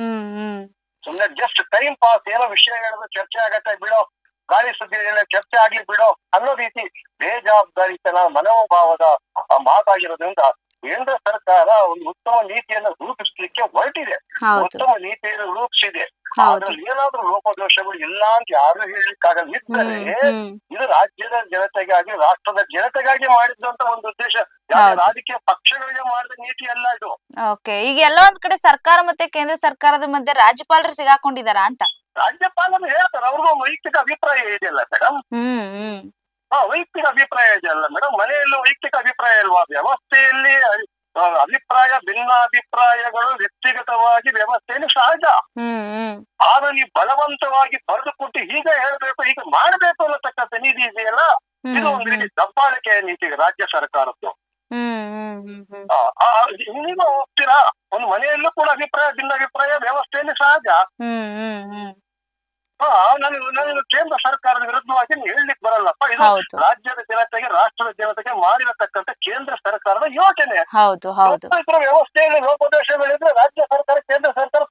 ಸುಮ್ನೆ ಜಸ್ಟ್ ಟೈಮ್ ಪಾಸ್, ಏನೋ ವಿಷಯ ಹೇಳಿದ್ರೆ ಚರ್ಚೆ ಆಗತ್ತೆ ಬಿಡೋ, ಗಾಳಿ ಸುದ್ದಿ ಚರ್ಚೆ ಆಗ್ಲಿ ಬಿಡೋ ಅನ್ನೋ ರೀತಿ ಬೇಜವಾಬ್ದಾರಿತನ ಮನೋಭಾವದ ಮಾತಾಗಿರೋದ್ರಿಂದ ಕೇಂದ್ರ ಸರ್ಕಾರ ಒಂದು ಉತ್ತಮ ನೀತಿಯನ್ನು ರೂಪಿಸ್ಲಿಕ್ಕೆ ಹೊರಟಿದೆ. ಉತ್ತಮ ನೀತಿಯನ್ನು ರೂಪಿಸಿದೆ. ಅದ್ರಲ್ಲಿ ಏನಾದ್ರೂ ಲೋಪದೋಷಗಳು ಇಲ್ಲ ಅಂತ ಯಾರು ಹೇಳಲಿಕ್ಕಾಗಲ್ಲ. ಇದ್ದರೆ ಇದು ರಾಜ್ಯದ ಜನತೆಗಾಗಿ, ರಾಷ್ಟ್ರದ ಜನತೆಗಾಗಿ ಮಾಡಿದಂತ ಒಂದು ಉದ್ದೇಶ. ರಾಜಕೀಯ ಪಕ್ಷಗಳಿಗೆ ಮಾಡಿದ ನೀತಿ ಅಲ್ಲ ಇದು. ಈಗ ಎಲ್ಲ ಒಂದ್ ಕಡೆ ಸರ್ಕಾರ ಮತ್ತೆ ಕೇಂದ್ರ ಸರ್ಕಾರದ ಮಧ್ಯೆ ರಾಜ್ಯಪಾಲರು ಸಿಗಾಕೊಂಡಿದಾರ ಅಂತ ರಾಜ್ಯಪಾಲರು ಹೇಳ್ತಾರೆ. ಅವ್ರಿಗೂ ವೈಯಕ್ತಿಕ ಅಭಿಪ್ರಾಯ ಇದೆಯಲ್ಲ ಮೇಡಮ್. ವೈಯಕ್ತಿಕ ಅಭಿಪ್ರಾಯ ಇದೆಯಲ್ಲ ಮೇಡಮ್. ಮನೆಯಲ್ಲೂ ವೈಯಕ್ತಿಕ ಅಭಿಪ್ರಾಯ ಇಲ್ವಾ? ವ್ಯವಸ್ಥೆಯಲ್ಲಿ ಅಭಿಪ್ರಾಯ, ಭಿನ್ನಾಭಿಪ್ರಾಯಗಳು ವ್ಯಕ್ತಿಗತವಾಗಿ ವ್ಯವಸ್ಥೆಯಲ್ಲಿ ಸಹಜ. ಆದ್ರೆ ನೀವು ಬಲವಂತವಾಗಿ ಬರೆದು ಕೊಟ್ಟು ಹೀಗೆ ಹೇಳ್ಬೇಕು, ಹೀಗೆ ಮಾಡ್ಬೇಕು ಅನ್ನತಕ್ಕಂಥ ನೀತಿ ಇದೆಯಲ್ಲ, ಇದು ಒಂದು ರೀತಿ ದಬ್ಬಾಳಿಕೆ ನೀತಿ ರಾಜ್ಯ ಸರ್ಕಾರದ್ದು. ನೀವು ಹೋಗ್ತೀರಾ, ಒಂದು ಮನೆಯಲ್ಲೂ ಕೂಡ ಅಭಿಪ್ರಾಯ, ಭಿನ್ನಾಭಿಪ್ರಾಯ ವ್ಯವಸ್ಥೆಯಲ್ಲಿ ಸಹಜ. ನಾನು ಕೇಂದ್ರ ಸರ್ಕಾರದ ವಿರುದ್ಧವಾಗಿ ಹೇಳಲಿಕ್ಕೆ ಬರಲ್ಲಪ್ಪ. ಇದು ರಾಜ್ಯದ ಜನತೆಗೆ, ರಾಷ್ಟ್ರದ ಜನತೆಗೆ ಮಾಡಿರತಕ್ಕಂಥ ಕೇಂದ್ರ ಸರ್ಕಾರದ ಯೋಜನೆ. ವ್ಯವಸ್ಥೆಯಲ್ಲಿ ಲೋಪದೋಷಗಳಿದ್ರೆ ರಾಜ್ಯ ಸರ್ಕಾರ, ಕೇಂದ್ರ ಸರ್ಕಾರ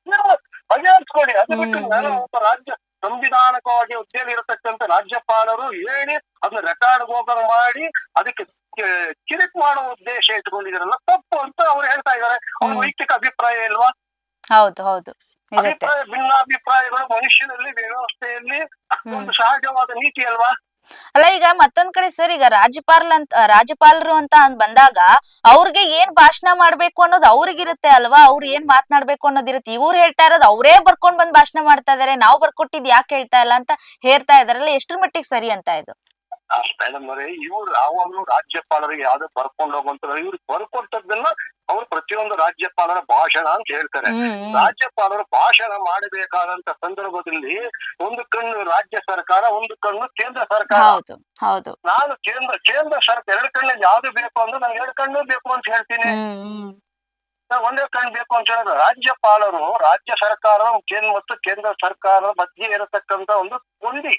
ಬಗೆಹರಿಸ್ಕೊಳ್ಳಿ. ಅದು ಬಿಟ್ಟು ನಾನು ಒಬ್ಬ ರಾಜ್ಯ ಸಂವಿಧಾನಕವಾಗಿ ಹುದ್ದೆಯಲ್ಲಿ ಇರತಕ್ಕಂಥ ರಾಜ್ಯಪಾಲರು ಹೇಳಿ ಅದನ್ನ ರೆಕಾರ್ಡ್ ಹೋಗರ್ ಮಾಡಿ ಅದಕ್ಕೆ ಕಿರಿಕ್ ಮಾಡುವ ಉದ್ದೇಶ ಇಟ್ಕೊಂಡಿದಾರಲ್ಲ, ತಪ್ಪು ಅಂತ ಅವ್ರು ಹೇಳ್ತಾ ಇದಾರೆ. ಅವ್ರ ವೈಯಕ್ತಿಕ ಅಭಿಪ್ರಾಯ ಇಲ್ವಾ? ಹೌದು ಅಭಿಪ್ರಾಯ, ಭಿನ್ನಾಭಿಪ್ರಾಯಗಳು ಮನುಷ್ಯನಲ್ಲಿ, ವ್ಯವಸ್ಥೆಯಲ್ಲಿ ಒಂದು ಸಹಜವಾದ ನೀತಿ ಅಲ್ವಾ? ಅಲ್ಲ, ಈಗ ಮತ್ತೊಂದ್ ಕಡೆ ಸರ್, ಈಗ ರಾಜ್ಯಪಾಲರು ಅಂತ ಬಂದಾಗ ಅವ್ರಿಗೆ ಏನ್ ಭಾಷಣ ಮಾಡ್ಬೇಕು ಅನ್ನೋದು ಅವ್ರಿಗಿರುತ್ತೆ ಅಲ್ವಾ? ಅವ್ರು ಏನ್ ಮಾತನಾಡ್ಬೇಕು ಅನ್ನೋದಿರುತ್ತೆ. ಇವ್ರು ಹೇಳ್ತಾ ಇರೋದು ಅವರೇ ಬರ್ಕೊಂಡ್ ಬಂದ್ ಭಾಷಣ ಮಾಡ್ತಾ ಇದಾರೆ, ನಾವ್ ಬರ್ಕೊಟ್ಟಿದ್ ಯಾಕೆ ಹೇಳ್ತಾ ಇಲ್ಲ ಅಂತ ಹೇರ್ತಾ ಇದಾರಲ್ಲ, ಎಷ್ಟ್ರ ಮಟ್ಟಿಗೆ ಸರಿ ಅಂತ ಇದು? ಮೇಡಮ್ ಅವರೇ, ಇವ್ರು ಯಾವಾಗ್ಲೂ ರಾಜ್ಯಪಾಲರಿಗೆ ಯಾವ್ದೋ ಬರ್ಕೊಂಡು ಹೋಗುವಂತ ಇವ್ರು ಬರ್ಕೊಟ್ಟದನ್ನ ಅವ್ರು ಪ್ರತಿಯೊಂದು ರಾಜ್ಯಪಾಲರ ಭಾಷಣ ಅಂತ ಹೇಳ್ತಾರೆ. ರಾಜ್ಯಪಾಲರು ಭಾಷಣ ಮಾಡಬೇಕಾದಂತ ಸಂದರ್ಭದಲ್ಲಿ ಒಂದು ಕಣ್ಣು ರಾಜ್ಯ ಸರ್ಕಾರ, ಒಂದು ಕಣ್ಣು ಕೇಂದ್ರ ಸರ್ಕಾರ. ಹೌದು ಹೌದು. ನಾನು ಕೇಂದ್ರ ಸರ್ಕಾರ ಎರಡು ಕಣ್ಣಲ್ಲಿ ಯಾವ್ದು ಬೇಕು ಅಂದ್ರೆ ನಾನು ಎರಡು ಕಣ್ಣು ಬೇಕು ಅಂತ ಹೇಳ್ತೀನಿ. ಒಂದೇ ಕಣ್ಣು ಬೇಕು ಅಂತ ಹೇಳಿದ್ರೆ ರಾಜ್ಯಪಾಲರು ರಾಜ್ಯ ಸರ್ಕಾರ ಮತ್ತು ಕೇಂದ್ರ ಸರ್ಕಾರದ ಮಧ್ಯೆ ಇರತಕ್ಕಂತ ಒಂದು ಕೊಂಡಿ.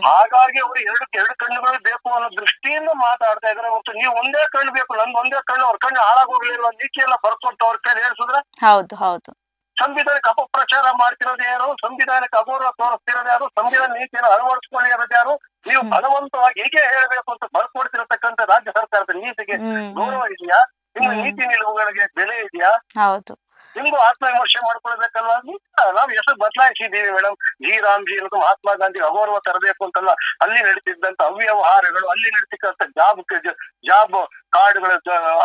ಹಾಗಾಗಿ ಅವರು ಎರಡು ಕಣ್ಣುಗಳು ಬೇಕು ಅನ್ನೋ ದೃಷ್ಟಿಯಿಂದ ಮಾತಾಡ್ತಾ ಇದಾರೆ. ಮತ್ತು ನೀವು ಒಂದೇ ಕಣ್ಣು ಬೇಕು, ನಮ್ದು ಒಂದೇ ಕಣ್ಣು, ಅವ್ರ ಕಣ್ಣು ಹಾಳಾಗೋಗ್ಲಿಲ್ಲ ನೀತಿ ಎಲ್ಲ ಬರ್ಕೊಟ್ಟು ಅವ್ರ ಕೈ ಹೇಳ್ಸಿದ್ರೆ ಹೌದು ಹೌದು. ಸಂವಿಧಾನಕ್ಕೆ ಅಪಪ್ರಚಾರ ಮಾಡ್ತಿರೋದು ಯಾರು, ಸಂವಿಧಾನಕ್ಕೆ ಅಗೌರವ ತೋರಿಸ್ತಿರೋದು ಯಾರು, ಸಂವಿಧಾನ ನೀತಿಯನ್ನು ಅಳವಡಿಸ್ಕೊಂಡಿರೋದು ಯಾರು? ನೀವು ಬಲವಂತವಾಗಿ ಹೇಗೆ ಹೇಳ್ಬೇಕು ಅಂತ ಬರ್ಕೊಡ್ತಿರತಕ್ಕಂತ ರಾಜ್ಯ ಸರ್ಕಾರದ ನೀತಿಗೆ ಗೌರವ ಇದೆಯಾ? ನಿಮ್ಮ ನೀತಿ ನಿಲುವುಗಳಿಗೆ ಬೆಲೆ ಇದೆಯಾ? ಹೌದು. ನಿಮ್ಗೂ ಆತ್ಮವಿಮರ್ಶೆ ಮಾಡ್ಕೊಳ್ಬೇಕಲ್ವಾ? ನಾವು ಹೆಸರು ಬದಲಾಯಿಸಿದ್ದೀವಿ ಮೇಡಮ್. ಜಿ ರಾಮ್ಜಿ ಮತ್ತು ಮಹಾತ್ಮ ಗಾಂಧಿ ಅಗೌರವ ತರಬೇಕು ಅಂತಲ್ಲ, ಅಲ್ಲಿ ನಡೀತಿದ್ದಂತ ಅವ್ಯವಹಾರಗಳು, ಅಲ್ಲಿ ನಡೀತಿದ್ದಂತ ಜಾಬ್ ಕಾರ್ಡ್ಗಳು,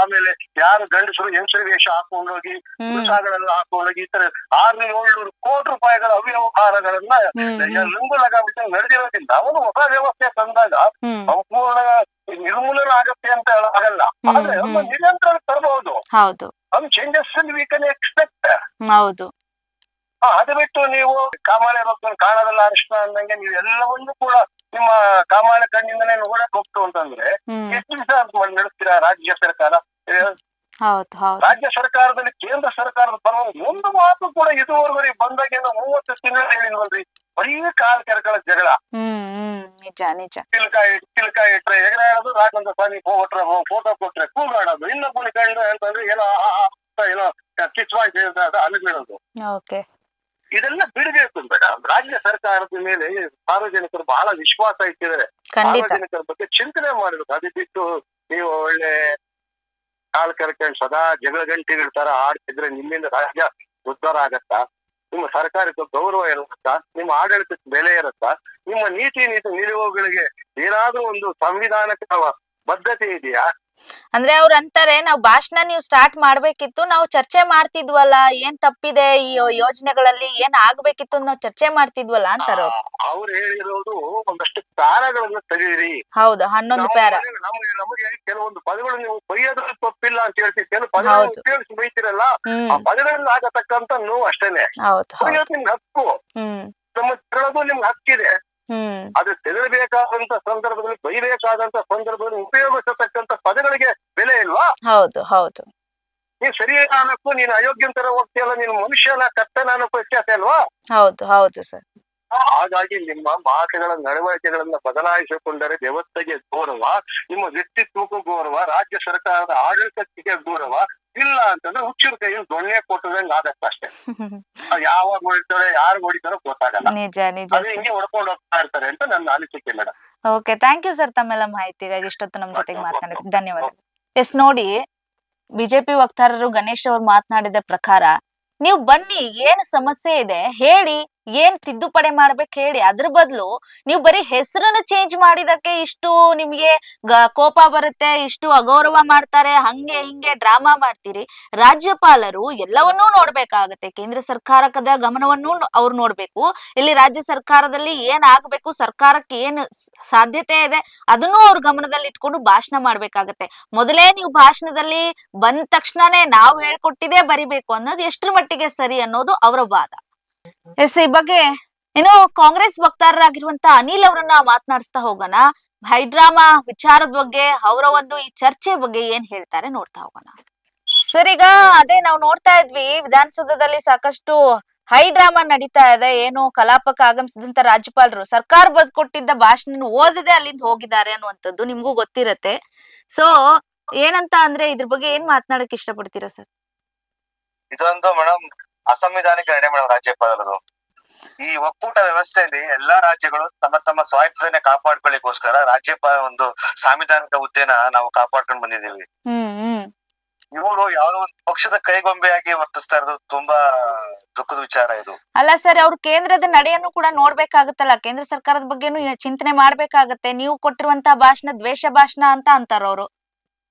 ಆಮೇಲೆ ಯಾರು ಗಂಡಸರು ಹೆಂಗಸರು ವೇಷ ಹಾಕೊಂಡೋಗಿ ಉತ್ಸಾಹಗಳೆಲ್ಲ ಹಾಕೊಂಡೋಗಿ ಈ ತರ 600-700 ಕೋಟಿ ರೂಪಾಯಿಗಳ ಅವ್ಯವಹಾರಗಳನ್ನ ಲಂಗು ಲಗಾಮಿಟ್ಟು ನಡೆದಿರೋದ್ರಿಂದ ಅವನು ಹೊಸ ವ್ಯವಸ್ಥೆ ತಂದಾಗ ಸಂಪೂರ್ಣ ನಿರ್ಮೂಲನ ಆಗತ್ತೆ ಅಂತ ಆಗಲ್ಲ, ಆದ್ರೆ ಒಂದು ನಿರಂತರ ತರಬಹುದು. ಹೌದು. Changes we can expect. ಹೌದು. ಅದು ಬಿಟ್ಟು ನೀವು ಕಾಮಾಲೆ ಭಕ್ತನ ಕಾಣದಲ್ಲ ಅರಿಶಿನ ಅಂದಂಗೆ ನೀವು ಎಲ್ಲವನ್ನೂ ಕೂಡ ನಿಮ್ಮ ಕಾಮಾಲೆ ಕಣ್ಣಿಂದನೇ ನೋಡಕ್ ಹೋಗ್ತು ಅಂತಂದ್ರೆ ಎಷ್ಟು ದಿವಸ ನಡೆಸ್ತೀರಾ ರಾಜ್ಯ ಸರ್ಕಾರ? ರಾಜ್ಯ ಸರ್ಕಾರದಲ್ಲಿ ಕೇಂದ್ರ ಸರ್ಕಾರದ ಪರವಾಗಿ ಒಂದು ಮಾತು ಕೂಡ ಇದುವರೆಗೂ ಬಂದಾಗಿಂದ 30 ತಿಂಗಳು ಹೇಳಿಲ್ವಲ್ರಿ? ಬರೀ ಕಾಲ್ ಕೆರಕಳ ಜಗಳ. ನಿಜ ನಿಜ. ತಿಲ್ಕ ಇಟ್ರೆ ಎಗರಾಡೋದು, ರಾಘವೇಂದ್ರ ಸ್ವಾಮಿ ಫೋಟೋ ಕೊಟ್ರೆ ಕೂಗಾಡೋದು, ಇನ್ನೊಬ್ಬನ ಕಂಡು ಅಂತಂದ್ರೆ ಏನೋ ಕಿಚ್ವಾಯಿ ಅಲ್ಲಿಬಿಡೋದು. ಇದೆಲ್ಲ ಬಿಡಬೇಕು ಮೇಡಮ್. ರಾಜ್ಯ ಸರ್ಕಾರದ ಮೇಲೆ ಸಾರ್ವಜನಿಕರು ಬಹಳ ವಿಶ್ವಾಸ ಇಟ್ಟಿದ್ದಾರೆ. ಸಾರ್ವಜನಿಕರ ಬಗ್ಗೆ ಚಿಂತನೆ ಮಾಡಬೇಕು. ಅದು ಬಿಟ್ಟು ನೀವು ಒಳ್ಳೆ ಕಾಲ್ ಕರ್ಕೊಂಡು ಸದಾ ಜಗಳ ಗಂಟೆಗಳ ತರ ಆಡ್ತಿದ್ರೆ ನಿಮ್ಮಿಂದ ರಾಜ್ಯ ಉದ್ಧಾರ ಆಗತ್ತಾ? ನಿಮ್ಮ ಸರ್ಕಾರಕ್ಕೆ ಗೌರವ ಇರುತ್ತಾ? ನಿಮ್ಮ ಆಡಳಿತಕ್ಕೆ ಬೆಲೆ ಇರುತ್ತಾ? ನಿಮ್ಮ ನೀತಿ ನಿಲುವುಗಳಿಗೆ ಏನಾದ್ರೂ ಒಂದು ಸಂವಿಧಾನಕ್ಕೆ ಬದ್ಧತೆ ಇದೆಯಾ? ಅಂದ್ರೆ ಅವ್ರ ಅಂತಾರೆ, ನಾವ್ ಭಾಷಣ ನೀವು ಸ್ಟಾರ್ಟ್ ಮಾಡ್ಬೇಕಿತ್ತು, ನಾವು ಚರ್ಚೆ ಮಾಡ್ತಿದ್ವಲ್ಲ, ಏನ್ ತಪ್ಪಿದೆ ಈ ಯೋಜನೆಗಳಲ್ಲಿ, ಏನ್ ಆಗ್ಬೇಕಿತ್ತು ನಾವ್ ಚರ್ಚೆ ಮಾಡ್ತಿದ್ವಲ್ಲ ಅಂತಾರ ಅವ್ರು ಹೇಳಿರೋದು. ಒಂದಷ್ಟು ಪ್ಯಾರಾಗಳನ್ನ ತೆಗೀರಿ. ಹೌದು, 11 ಪ್ಯಾರಾ. ನಮಗೆ ಕೆಲವೊಂದು ಪದಗಳು ನೀವು ಬೈಯೋದ್ರಲ್ಲಿ ತಪ್ಪಿಲ್ಲ ಅಂತ ಹೇಳ್ತೀವಿ, ಕೆಲವು ಪದಗಳನ್ನು ಉಪಯೋಗಿಸಿ ಬೈತಿರಲ್ಲ, ಆ ಪದಗಳಿಂದ ಆಗತಕ್ಕಂತ ನೋವು ಅಷ್ಟೇನೆ. ಬೈಯೋದು ನಿಮ್ಗೆ ಹಕ್ಕು, ನಮ್ಮ ಕೇಳೋದು ನಿಮ್ಗೆ ಹಕ್ಕಿದೆ. ಅದು ತೆರಳಬೇಕಾದಂತ ಸಂದರ್ಭದಲ್ಲಿ, ಬೈಬೇಕಾದಂತ ಸಂದರ್ಭದಲ್ಲಿ ಉಪಯೋಗಿಸತಕ್ಕಂತ ಪದಗಳಿಗೆ ಬೆಲೆ ಇಲ್ವಾ? ಹೌದು ಹೌದು. ನೀನ್ ಸರಿಯಾದ ಅನ್ನಕ್ಕೂ ನೀನು ಅಯೋಗ್ಯನ ತರ ಹೋಗ್ತೀಯಲ್ಲ, ನೀನು ಮನುಷ್ಯನ ಕರ್ತನ ಅನ್ನೋ ವ್ಯತ್ಯಾಸ ಅಲ್ವಾ? ಹೌದು ಹೌದು ಸರ್. ಹಾಗಾಗಿ ನಿಮ್ಮ ಮಾತುಗಳ ನಡವಳಿಕೆಗಳನ್ನ ಬದಲಾಯಿಸಿಕೊಂಡರೆ ವ್ಯವಸ್ಥೆಗೆ ಗೌರವ, ನಿಮ್ಮ ವ್ಯಕ್ತಿತ್ವಕ್ಕೂ ಗೌರವ, ರಾಜ್ಯ ಸರ್ಕಾರದ ಆಡಳಿತಕ್ಕೆ ಗೌರವ. ಇಲ್ಲ ಅಂತಂದ್ರೆ ಹುಚ್ಚರ ಕೈಯಲ್ಲಿ ದೊಣ್ಣೆ ಕೊಟ್ಟದಂಗೆ ಆಗತ್ತಷ್ಟೇ. ಯಾವಾಗ ಹೊಡಿತಾರೆ, ಯಾರು ಹೊಡಿತಾರೋ ಗೊತ್ತಾಗಲ್ಲ. ನಿಜ ನಿಜ. ಹಿಂಗೆ ಹೊಡ್ಕೊಂಡು ಹೋಗ್ತಾ ಇರ್ತಾರೆ ಅಂತ ನನ್ನ ಅನಿಸಿಕೆ madam. Okay, thank you sir ತಮ್ಮೆಲ್ಲ ಮಾಹಿತಿಗಾಗಿ. ಇಷ್ಟೊತ್ತು ನಮ್ ಜೊತೆಗೆ ಮಾತನಾಡಿದ್ರೆ ಧನ್ಯವಾದ. ಎಸ್, ನೋಡಿ, ಬಿಜೆಪಿ ವಕ್ತಾರರು ಗಣೇಶ್ ಅವರು ಮಾತನಾಡಿದ ಪ್ರಕಾರ ನೀವು ಬನ್ನಿ, ಏನ್ ಸಮಸ್ಯೆ ಇದೆ ಹೇಳಿ, ಏನ್ ತಿದ್ದುಪಡಿ ಮಾಡ್ಬೇಕು ಹೇಳಿ. ಅದ್ರ ಬದಲು ನೀವು ಬರೀ ಹೆಸರನ್ನ ಚೇಂಜ್ ಮಾಡಿದಕ್ಕೆ ಇಷ್ಟು ನಿಮ್ಗೆ ಕೋಪ ಬರುತ್ತೆ, ಇಷ್ಟು ಅಗೌರವ ಮಾಡ್ತಾರೆ, ಹಂಗೆ ಹಿಂಗೆ ಡ್ರಾಮಾ ಮಾಡ್ತೀರಿ. ರಾಜ್ಯಪಾಲರು ಎಲ್ಲವನ್ನೂ ನೋಡ್ಬೇಕಾಗತ್ತೆ. ಕೇಂದ್ರ ಸರ್ಕಾರದ ಗಮನವನ್ನು ಅವ್ರು ನೋಡ್ಬೇಕು. ಇಲ್ಲಿ ರಾಜ್ಯ ಸರ್ಕಾರದಲ್ಲಿ ಏನ್ ಆಗ್ಬೇಕು, ಸರ್ಕಾರಕ್ಕೆ ಏನ್ ಸಾಧ್ಯತೆ ಇದೆ ಅದನ್ನು ಅವ್ರ ಗಮನದಲ್ಲಿ ಇಟ್ಕೊಂಡು ಭಾಷಣ ಮಾಡ್ಬೇಕಾಗತ್ತೆ. ಮೊದಲೇ ನೀವು ಭಾಷಣದಲ್ಲಿ ಬಂದ ತಕ್ಷಣನೇ ನಾವು ಹೇಳ್ಕೊಟ್ಟಿದೆ ಬರಿಬೇಕು ಅನ್ನೋದು ಎಷ್ಟರ ಮಟ್ಟಿಗೆ ಸರಿ ಅನ್ನೋದು ಅವರ ವಾದ. ಎಸ್, ಈ ಬಗ್ಗೆ ಇನ್ನು ಕಾಂಗ್ರೆಸ್ ವಕ್ತಾರರಾಗಿರುವಂತ ಅನಿಲ್ ಅವರನ್ನ ಮಾತನಾಡಿಸ್ತಾ ಹೋಗೋಣ. ಹೈಡ್ರಾಮಾ ವಿಚಾರದ ಬಗ್ಗೆ, ಅವರ ಒಂದು ಈ ಚರ್ಚೆ ಬಗ್ಗೆ ಏನ್ ಹೇಳ್ತಾರೆ ನೋಡ್ತಾ ಹೋಗೋಣ. ಸರ್, ಈಗ ಅದೇ ನಾವು ನೋಡ್ತಾ ಇದ್ವಿ, ವಿಧಾನಸೌಧದಲ್ಲಿ ಸಾಕಷ್ಟು ಹೈಡ್ರಾಮಾ ನಡೀತಾ ಇದೆ. ಏನು ಕಲಾಪಕ್ಕೆ ಆಗಮಿಸಿದಂತ ರಾಜ್ಯಪಾಲರು ಸರ್ಕಾರ ಬರೆದುಕೊಟ್ಟಿದ್ದ ಭಾಷಣ ಓದದೆ ಅಲ್ಲಿಂದ ಹೋಗಿದ್ದಾರೆ ಅನ್ನುವಂಥದ್ದು ನಿಮ್ಗೂ ಗೊತ್ತಿರತ್ತೆ. ಸೊ ಏನಂತ ಅಂದ್ರೆ ಇದ್ರ ಬಗ್ಗೆ ಏನ್ ಮಾತನಾಡಕ್ ಇಷ್ಟಪಡ್ತೀರಾ ಸರ್? ಇದೊಂದು ಮೇಡಮ್ ಅಸಂವಿಧಾನಿಕ ನಡೆ ಮೇಡಮ್ ರಾಜ್ಯಪಾಲರದು. ಈ ಒಕ್ಕೂಟ ವ್ಯವಸ್ಥೆಯಲ್ಲಿ ಎಲ್ಲಾ ರಾಜ್ಯಗಳು ತಮ್ಮ ತಮ್ಮ ಸ್ವಾಯತ್ತತೆಯನ್ನ ಕಾಪಾಡ್ಕೊಳ್ಳಿಕ್ಕೋಸ್ಕರ ರಾಜ್ಯಪಾಲ ಒಂದು ಸಾಂವಿಧಾನಿಕ ಹುದ್ದೆನ ನಾವು ಕಾಪಾಡ್ಕೊಂಡ್ ಬಂದಿದ್ದೀವಿ. ಇವರು ಯಾವ್ದೋ ಒಂದು ಪಕ್ಷದ ಕೈಗೊಂಬೆಯಾಗಿ ವರ್ತಿಸ್ತಾ ಇರೋದು ತುಂಬಾ ದುಃಖದ ವಿಚಾರ ಇದು. ಅಲ್ಲ ಸರ್, ಅವ್ರು ಕೇಂದ್ರದ ನಡೆಯನ್ನು ಕೂಡ ನೋಡ್ಬೇಕಾಗತ್ತಲ್ಲ, ಕೇಂದ್ರ ಸರ್ಕಾರದ ಬಗ್ಗೆನು ಚಿಂತನೆ ಮಾಡ್ಬೇಕಾಗತ್ತೆ. ನೀವು ಕೊಟ್ಟಿರುವಂತಹ ಭಾಷಣ ದ್ವೇಷ ಭಾಷಣ ಅಂತ ಅಂತಾರ ಅವರು.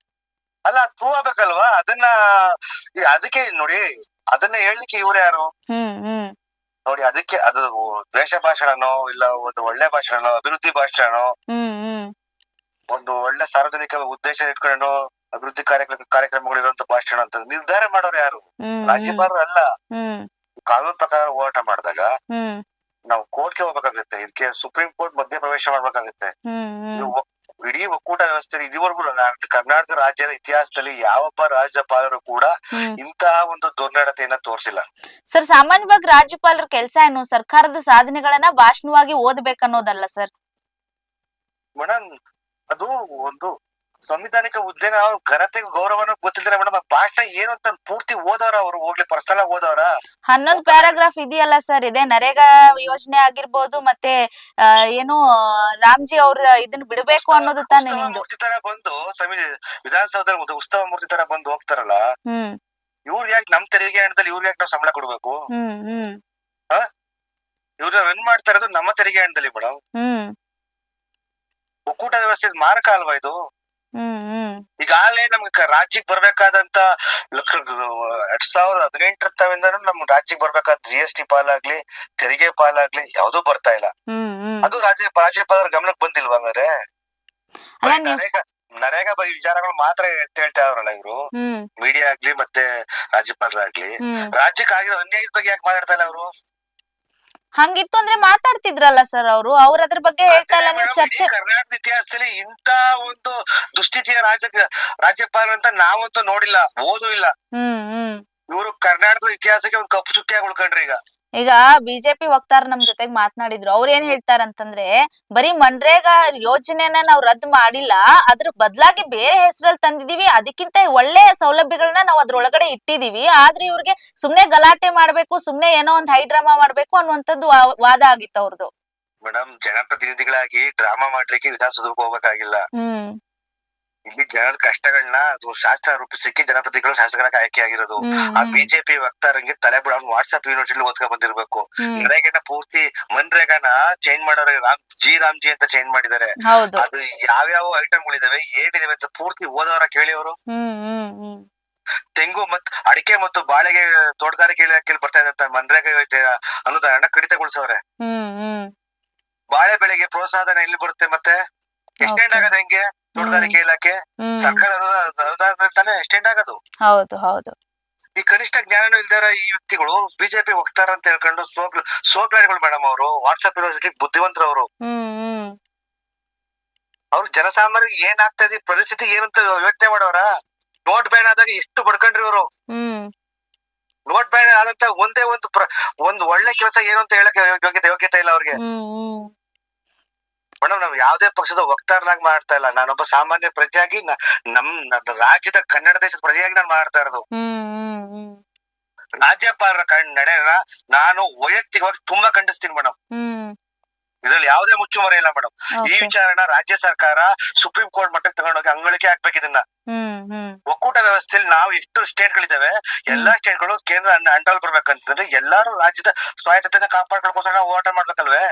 ಅಲ್ಲ, ಪ್ರೂವ್ ಆಗ್ಬೇಕಲ್ವಾ ಅದನ್ನ. ಅದಕ್ಕೆ ನೋಡಿ, ಅದನ್ನ ಹೇಳ್ಲಿಕ್ಕೆ ಇವ್ರು ಯಾರು? ನೋಡಿ ಅದಕ್ಕೆ ಅದು ದ್ವೇಷ ಭಾಷಣನೋ ಇಲ್ಲ ಒಂದು ಒಳ್ಳೆ ಭಾಷಣನೋ ಅಭಿವೃದ್ಧಿ ಭಾಷಣನೋ ಹ್ಮ್ ಒಂದು ಒಳ್ಳೆ ಸಾರ್ವಜನಿಕ ಉದ್ದೇಶ ಇಟ್ಕೊಂಡು ಅಭಿವೃದ್ಧಿ ಕಾರ್ಯಕ್ರಮಗಳಿರುವಂತ ಭಾಷಣ ಅಂತ ನಿರ್ಧಾರ ಮಾಡೋರು ಯಾರು? ಹ್ಮ್ ರಾಜ್ಯಪಾಲರು ಅಲ್ಲ. ಹ್ಮ್ ಕಾನೂನು ಪ್ರಕಾರ ಹೋರಾಟ ಮಾಡಿದಾಗ ಹ್ಮ್ ನಾವು ಕೋರ್ಟ್ಗೆ ಹೋಗ್ಬೇಕಾಗುತ್ತೆ. ಇದಕ್ಕೆ ಸುಪ್ರೀಂ ಕೋರ್ಟ್ ಮಧ್ಯ ಪ್ರವೇಶ ಮಾಡ್ಬೇಕಾಗುತ್ತೆ. ಹ್ಮ್ ಇಡೀ ಒಕ್ಕೂಟ ವ್ಯವಸ್ಥೆ ಇದುವರೆಗೂ ಕರ್ನಾಟಕ ರಾಜ್ಯದ ಇತಿಹಾಸದಲ್ಲಿ ಯಾವೊಬ್ಬ ರಾಜ್ಯಪಾಲರು ಕೂಡ ಹ್ಮ್ ಇಂತಹ ಒಂದು ದುರ್ನಡತೆಯನ್ನ ತೋರಿಸಿಲ್ಲ. ಸರ್, ಸಾಮಾನ್ಯವಾಗಿ ರಾಜ್ಯಪಾಲರ ಕೆಲಸ ಏನು? ಸರ್ಕಾರದ ಸಾಧನೆಗಳನ್ನ ಭಾಷಣವಾಗಿ ಓದ್ಬೇಕನ್ನೋದಲ್ಲ ಸರ್. ಮೇಡಮ್, ಅದು ಒಂದು ಸಂವಿಧಾನಿಕ ಹುದ್ದೆನ ಘನತೆಗೆ ಗೌರವನ ಗೊತ್ತಿದ್ರೆ ಮೇಡಮ್, ಭಾಷಣ ಏನು ಅಂತ ಪೂರ್ತಿ ಓದವ್ರ ಅವ್ರು ಹೋಗ್ಲಿ ಪರ್ಸನಲ್ ಆಗಿ ಓದವ್ರ? 11 ಪ್ಯಾರಾಗ್ರಾಫ್ ಇದೆಯಲ್ಲ ಸರ್, ಇದೆ ನರೇಗಾ ಯೋಜನೆ ಆಗಿರ್ಬೋದು, ಮತ್ತೆ ಏನು ರಾಮ್ಜಿ ಅವ್ರ ಇದನ್ನ ಬಿಡಬೇಕು ಅನ್ನೋದು ತಾನೇ ಉತ್ಸವ ನಿಮ್ದು. ಮೂರ್ತಿ ತರ ಬಂದು ವಿಧಾನಸೌಧದಲ್ಲಿ ಉತ್ಸವ ಮೂರ್ತಿ ತರ ಬಂದು ಹೋಗ್ತಾರಲ್ಲ, ಹ್ಮ್ ಇವ್ರಿಗೆ ಯಾಕೆ ನಮ್ ತೆರಿಗೆ ಹಣದಲ್ಲಿ ಇವ್ರಿಗೆ ಯಾಕೆ ನಾವು ಸಂಬಳ ಕೊಡ್ಬೇಕು? ಹ್ಮ್ ಹ್ಮ್ ಇವ್ರನ್ನ ರನ್ ಮಾಡ್ತಾ ಇರೋದು ನಮ್ಮ ತೆರಿಗೆ ಹಣದಲ್ಲಿ ಮೇಡಮ್. ಹ್ಮ್ ಒಕ್ಕೂಟ ವ್ಯವಸ್ಥೆ ಮಾರಕ ಅಲ್ವಾ ಇದು? ಹ್ಮ್ ಈಗಾಗಲೇ ನಮ್ಗೆ ರಾಜ್ಯಕ್ಕೆ ಬರ್ಬೇಕಾದಂತ 2018 ನಮ್ ರಾಜ್ಯಕ್ಕೆ ಬರ್ಬೇಕಾದ GST ಪಾಲಾಗ್ಲಿ ತೆರಿಗೆ ಪಾಲಾಗ್ಲಿ ಯಾವ್ದು ಬರ್ತಾ ಇಲ್ಲ. ಹ್ಮ್ ಅದು ರಾಜ್ಯಪಾಲರ ಗಮನಕ್ಕೆ ಬಂದಿಲ್ವಾ? ಹಂಗಾರೆ ಅಲ್ಲ ನೀವು ನರೇಗಾ ಬಗ್ಗೆ ವಿಚಾರಗಳು ಮಾತ್ರ ಹೇಳ್ತಾ ಇವ್ರಲ್ಲ ಇವ್ರು, ಹ್ಮ್ ಮೀಡಿಯಾ ಆಗ್ಲಿ ಮತ್ತೆ ರಾಜ್ಯಪಾಲರಾಗ್ಲಿ. ಹ್ಮ್ ರಾಜ್ಯಕ್ಕೆ ಆಗಿರೋ ಅನ್ಯಾಯದ ಬಗ್ಗೆ ಯಾಕೆ ಮಾತಾಡ್ತಾ ಇಲ್ಲ ಅವರು? ಹಂಗಿತ್ತು ಅಂದ್ರೆ ಮಾತಾಡ್ತಿದ್ರಲ್ಲ ಸರ್ ಅವರು. ಅವ್ರ ಅದ್ರ ಬಗ್ಗೆ ಹೇಳ್ತಾ ಇಲ್ಲ, ನೀವು ಚರ್ಚೆ. ಕರ್ನಾಟಕದ ಇತಿಹಾಸದಲ್ಲಿ ಇಂತ ಒಂದು ದುಸ್ಥಿತಿಯ ರಾಜ್ಯಪಾಲ ಅಂತ ನಾವಂತೂ ನೋಡಿಲ್ಲ, ಓದೂ ಇಲ್ಲ. ಹ್ಮ್ ಇವರು ಕರ್ನಾಟಕದ ಇತಿಹಾಸಕ್ಕೆ ಒಂದು ಕಪ್ಪು ಚುಕ್ಕಿಯಾಗಿ ಉಳ್ಕೊಂಡ್ರಿ. ಈಗ ಬಿಜೆಪಿ ವಕ್ತಾರ ನಮ್ ಜೊತೆಗ್ ಮಾತನಾಡಿದ್ರು. ಅವ್ರ ಏನ್ ಹೇಳ್ತಾರಂತಂದ್ರೆ, ಬರೀ ಮನ್ರೇಗಾ ಯೋಜನೆನ ನಾವ್ ರದ್ದು ಮಾಡಿಲ್ಲ, ಅದ್ರ ಬದಲಾಗಿ ಬೇರೆ ಹೆಸರಲ್ಲಿ ತಂದಿದೀವಿ, ಅದಕ್ಕಿಂತ ಒಳ್ಳೆ ಸೌಲಭ್ಯಗಳನ್ನ ನಾವ್ ಅದ್ರೊಳಗಡೆ ಇಟ್ಟಿದೀವಿ. ಆದ್ರೆ ಇವ್ರಿಗೆ ಸುಮ್ನೆ ಗಲಾಟೆ ಮಾಡ್ಬೇಕು, ಸುಮ್ನೆ ಏನೋ ಒಂದ್ ಹೈ ಡ್ರಾಮಾ ಮಾಡ್ಬೇಕು ಅನ್ನುವಂಥದ್ದು ವಾದ ಆಗಿತ್ತು ಅವ್ರದ್ದು. ಮೇಡಮ್, ಜನಪ್ರತಿನಿಧಿಗಳಾಗಿ ಡ್ರಾಮಾ ಮಾಡ್ಲಿಕ್ಕೆ ವಿಧಾನಸೌಧಕ್ಕೆ ಹೋಗ್ಬೇಕಾಗಿಲ್ಲ. ಇಲ್ಲಿ ಜನರ ಕಷ್ಟಗಳನ್ನ ಶಾಸ್ತ್ರ ರೂಪಿಸಕ್ಕೆ ಜನಪ್ರತಿನಿಧಿಗಳು ಶಾಸಕರಾಗಿ ಆಯ್ಕೆ ಆಗಿರೋದು. ಆ ಬಿಜೆಪಿ ವಕ್ತಾರಂಗೆ ತಲೆ ಬಿಡ ವಾಟ್ಸ್ಆಪ್ ಯೂನಿವರ್ಸಿಟಿ ಓದ್ಕೊಂಡ್ ಬಂದಿರ್ಬೇಕು. ನರೇಗಾನ ಪೂರ್ತಿ ಮನ್ರೇಗಾನ ಚೇಂಜ್ ಮಾಡೋರು ರಾಮ್ಜಿ ಅಂತ ಚೇಂಜ್ ಮಾಡಿದ್ದಾರೆ. ಅದು ಯಾವ್ಯಾವ ಐಟಮ್ಗಳಿದಾವೆ ಏನಿದಾವೆ ಅಂತ ಪೂರ್ತಿ ಓದೋರ ಕೇಳಿ ಅವರು. ತೆಂಗು ಮತ್ತು ಅಡಿಕೆ ಮತ್ತು ಬಾಳೆಗೆ ತೋಟಗಾರಿಕೆ ಇಲಾಖೆಯಲ್ಲಿ ಬರ್ತಾ ಇದ್ದಂತ ಮನ್ರೇಗಾ ಅನುದಾನ ಕಡಿತಗೊಳಿಸವ್ರೆ. ಬಾಳೆ ಬೆಳೆಗೆ ಪ್ರೋತ್ಸಾಹನ ಎಲ್ಲಿ ಬರುತ್ತೆ? ಮತ್ತೆ ಎಕ್ಸ್ಟೆಂಡ್ ಆಗದ ಹೆಂಗೆ? ತೋಟಗಾರಿಕೆ ಇಲಾಖೆ ಸರ್ಕಾರದ ತಾನೇ ಎಕ್ಸ್ಟೆಂಡ್ ಆಗೋದು. ಹೌದು. ಈ ಕನಿಷ್ಠ ಜ್ಞಾನನೂ ಇಲ್ದಾರ ಈ ವ್ಯಕ್ತಿಗಳು ಬಿಜೆಪಿ ಹೋಗ್ತಾರ ಅಂತ ಹೇಳ್ಕೊಂಡು ಸೋಗ್ಲಾಡಿಗಳು ಮೇಡಮ್. ಅವರು ವಾಟ್ಸ್ಆಪ್ ಯೂನಿವರ್ಸಿಟಿ ಬುದ್ಧಿವಂತರವರು. ಅವ್ರು ಜನಸಾಮಾನ್ಯರಿಗೆ ಏನಾಗ್ತಾ ಇದೆ ಪರಿಸ್ಥಿತಿ ಏನಂತ ಯೋಚನೆ ಮಾಡೋರ. ನೋಟ್ ಬ್ಯಾನ್ ಆದಾಗ ಎಷ್ಟು ಬಡ್ಕೊಂಡ್ರಿ ಅವರು. ನೋಟ್ ಬ್ಯಾನ್ ಆದಂತ ಒಂದೇ ಒಂದು ಒಳ್ಳೆ ಕೆಲಸ ಏನು ಅಂತ ಹೇಳಕ್ ಯೋಗ್ಯತೆ ಇಲ್ಲ ಅವ್ರಿಗೆ. ಮೇಡಮ್, ನಾವ್ ಯಾವ್ದೇ ಪಕ್ಷದ ವಕ್ತಾರನಾಗಿ ಮಾಡ್ತಾ ಇಲ್ಲ. ನಾನೊಬ್ಬ ಸಾಮಾನ್ಯ ಪ್ರಜೆಯಾಗಿ ನಮ್ಮ ರಾಜ್ಯದ ಕನ್ನಡ ದೇಶದ ಪ್ರಜೆಯಾಗಿ ನಾನು ಮಾಡ್ತಾ ಇರೋದು. ರಾಜ್ಯಪಾಲರ ನಡೆನ ನಾನು ವೈಯಕ್ತಿಕವಾಗಿ ತುಂಬಾ ಖಂಡಿಸ್ತೀನಿ ಮೇಡಮ್. ಇದ್ರಲ್ಲಿ ಯಾವುದೇ ಮುಚ್ಚುಮರೆ ಇಲ್ಲ ಮೇಡಮ್. ಈ ವಿಚಾರನ ರಾಜ್ಯ ಸರ್ಕಾರ ಸುಪ್ರೀಂ ಕೋರ್ಟ್ ಮಟ್ಟಕ್ಕೆ ತಗೊಂಡೋಗಿ ಅಂಗಳಿಕೆ ಹಾಕ್ಬೇಕು. ಇದನ್ನ ಒಕ್ಕೂಟ ವ್ಯವಸ್ಥೆಯಲ್ಲಿ ನಾವು ಎಷ್ಟು ಸ್ಟೇಟ್ ಗಳಿದಾವೆ, ಎಲ್ಲಾ ಸ್ಟೇಟ್ ಗಳು ಕೇಂದ್ರ ಅಂಡಲ್ ಬರ್ಬೇಕಂತಂದ್ರೆ ಎಲ್ಲಾರು ರಾಜ್ಯದ ಸ್ವಾಯತ್ತತೆನ ಕಾಪಾಡ್ಕೊಳ್ಳೋಕೋಸ್ಕರ ನಾವು ಹೋರಾಟ ಮಾಡ್ಬೇಕಲ್ವೇ?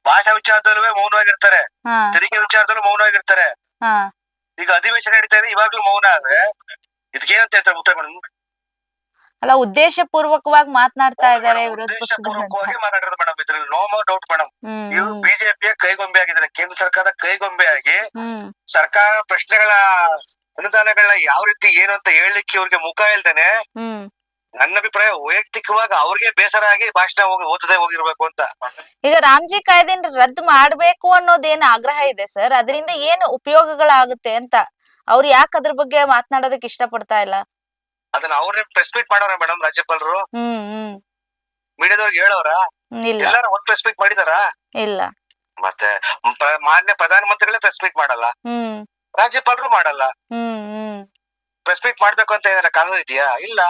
ಭಾಷಾ ವಿಚಾರದಲ್ಲೂ ಮೌನವಾಗಿರ್ತಾರೆ, ತೆರಿಗೆ ವಿಚಾರದಲ್ಲೂ ಮೌನವಾಗಿರ್ತಾರೆ. ಈಗ ಅಧಿವೇಶನ ನಡೀತಾ ಇದೆ, ಇವಾಗ್ಲೂ ಮೌನ ಆದ್ರೆ ಇದಕ್ಕೇನಂತ ಹೇಳ್ತಾರೆ ಉತ್ತರ ಮೇಡಮ್? ಅಲ್ಲ, ಉದ್ದೇಶ ಪೂರ್ವಕವಾಗಿ ಮಾತನಾಡ್ತಾ ಇದಾರೆ, ಪೂರ್ವಕವಾಗಿ ಮಾತಾಡಿರೋದು ಮೇಡಮ್. ಇದ್ರಲ್ಲಿ ನೋ ಮೋರ್ ಡೌಟ್ ಮೇಡಮ್. ಇವರು ಬಿಜೆಪಿಯ ಕೈಗೊಂಬೆ ಆಗಿದ್ದಾರೆ, ಕೇಂದ್ರ ಸರ್ಕಾರದ ಕೈಗೊಂಬೆ ಆಗಿ ಸರ್ಕಾರ ಪ್ರಶ್ನೆಗಳ ಅನುದಾನಗಳನ್ನ ಯಾವ ರೀತಿ ಏನು ಅಂತ ಹೇಳಲಿಕ್ಕೆ ಇವ್ರಿಗೆ ಮುಖ ಇಲ್ದೇನೆ, ನನ್ನ ಅಭಿಪ್ರಾಯ ವೈಯಕ್ತಿಕವಾಗಿ ಅವ್ರಿಗೆ ಬೇಸರ ಆಗಿ ಭಾಷಣ ಓದದೆ ಹೋಗಿರ್ಬೇಕು ಅಂತ. ಈಗ ರಾಮ್ಜಿ ಕಾಯ್ದೆನ ರದ್ದು ಮಾಡ್ಬೇಕು ಅನ್ನೋದೇನ್ ಆಗ್ರಹ ಇದೆ ಸರ್, ಅದರಿಂದ ಏನು ಉಪಯೋಗಗಳಾಗುತ್ತೆ ಅಂತ ಅವ್ರು ಯಾಕೆ ಅದ್ರ ಬಗ್ಗೆ ಮಾತನಾಡೋದಕ್ಕೆ ಇಷ್ಟ ಪಡ್ತಾ ಇಲ್ಲ? ಅದನ್ನ ಅವ್ರೇ ಪ್ರೆಸ್ ಮೀಟ್ ಮಾಡೋರ ಮೇಡಮ್ ರಾಜ್ಯಪಾಲರು? ಮೀಡಿಯಾದವ್ರಿಗೆ ಹೇಳೋರ? ಎಲ್ಲಾರು ಒಂದ್ ಪ್ರೆಸ್ ಮೀಟ್ ಮಾಡಿದಾರ? ಇಲ್ಲ. ಮತ್ತೆ ಮಾನ್ಯ ಪ್ರಧಾನ ಮಂತ್ರಿಗಳೇ ಪ್ರೆಸ್ ಮೀಟ್ ಮಾಡಲ್ಲ, ರಾಜ್ಯಪಾಲರು ಮಾಡಲ್ಲ. ಪ್ರೆಸ್ ಮೀಟ್ ಮಾಡ್ಬೇಕು ಅಂತ ಏನಾರ ಕಾನೂನು ಇದೆಯಾ? ಇಲ್ಲ.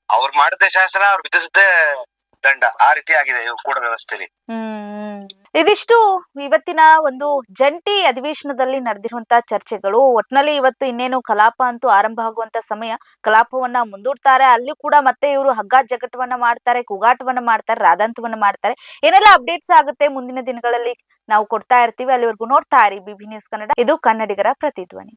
ಅವ್ರು ಮಾಡದೆ ಶಾಸನ, ಅವ್ರು ವಿಧಿಸದೆ ದಂಡ, ಆ ರೀತಿ ಆಗಿದೆ ಕೂಡ ವ್ಯವಸ್ಥೆಯಲ್ಲಿ. ಇದಿಷ್ಟು ಇವತ್ತಿನ ಒಂದು ಜಂಟಿ ಅಧಿವೇಶನದಲ್ಲಿ ನಡೆದಿರುವಂತಹ ಚರ್ಚೆಗಳು. ಒಟ್ನಲ್ಲಿ ಇವತ್ತು ಇನ್ನೇನು ಕಲಾಪ ಅಂತೂ ಆರಂಭ ಆಗುವಂತ ಸಮಯ. ಕಲಾಪವನ್ನ ಮುಂದೂಡ್ತಾರೆ, ಅಲ್ಲಿ ಕೂಡ ಮತ್ತೆ ಇವರು ಹಗ್ಗ ಜಗಟವನ್ನ ಮಾಡ್ತಾರೆ, ಕೂಗಾಟವನ್ನ ಮಾಡ್ತಾರೆ, ರಾದಂತವನ್ನ ಮಾಡ್ತಾರೆ. ಏನೆಲ್ಲ ಅಪ್ಡೇಟ್ಸ್ ಆಗುತ್ತೆ ಮುಂದಿನ ದಿನಗಳಲ್ಲಿ ನಾವು ಕೊಡ್ತಾ ಇರ್ತೀವಿ. ಅಲ್ಲಿವರೆಗೂ ನೋಡ್ತಾ ಇರಿ BB ನ್ಯೂಸ್ ಕನ್ನಡ. ಇದು ಕನ್ನಡಿಗರ ಪ್ರತಿಧ್ವನಿ.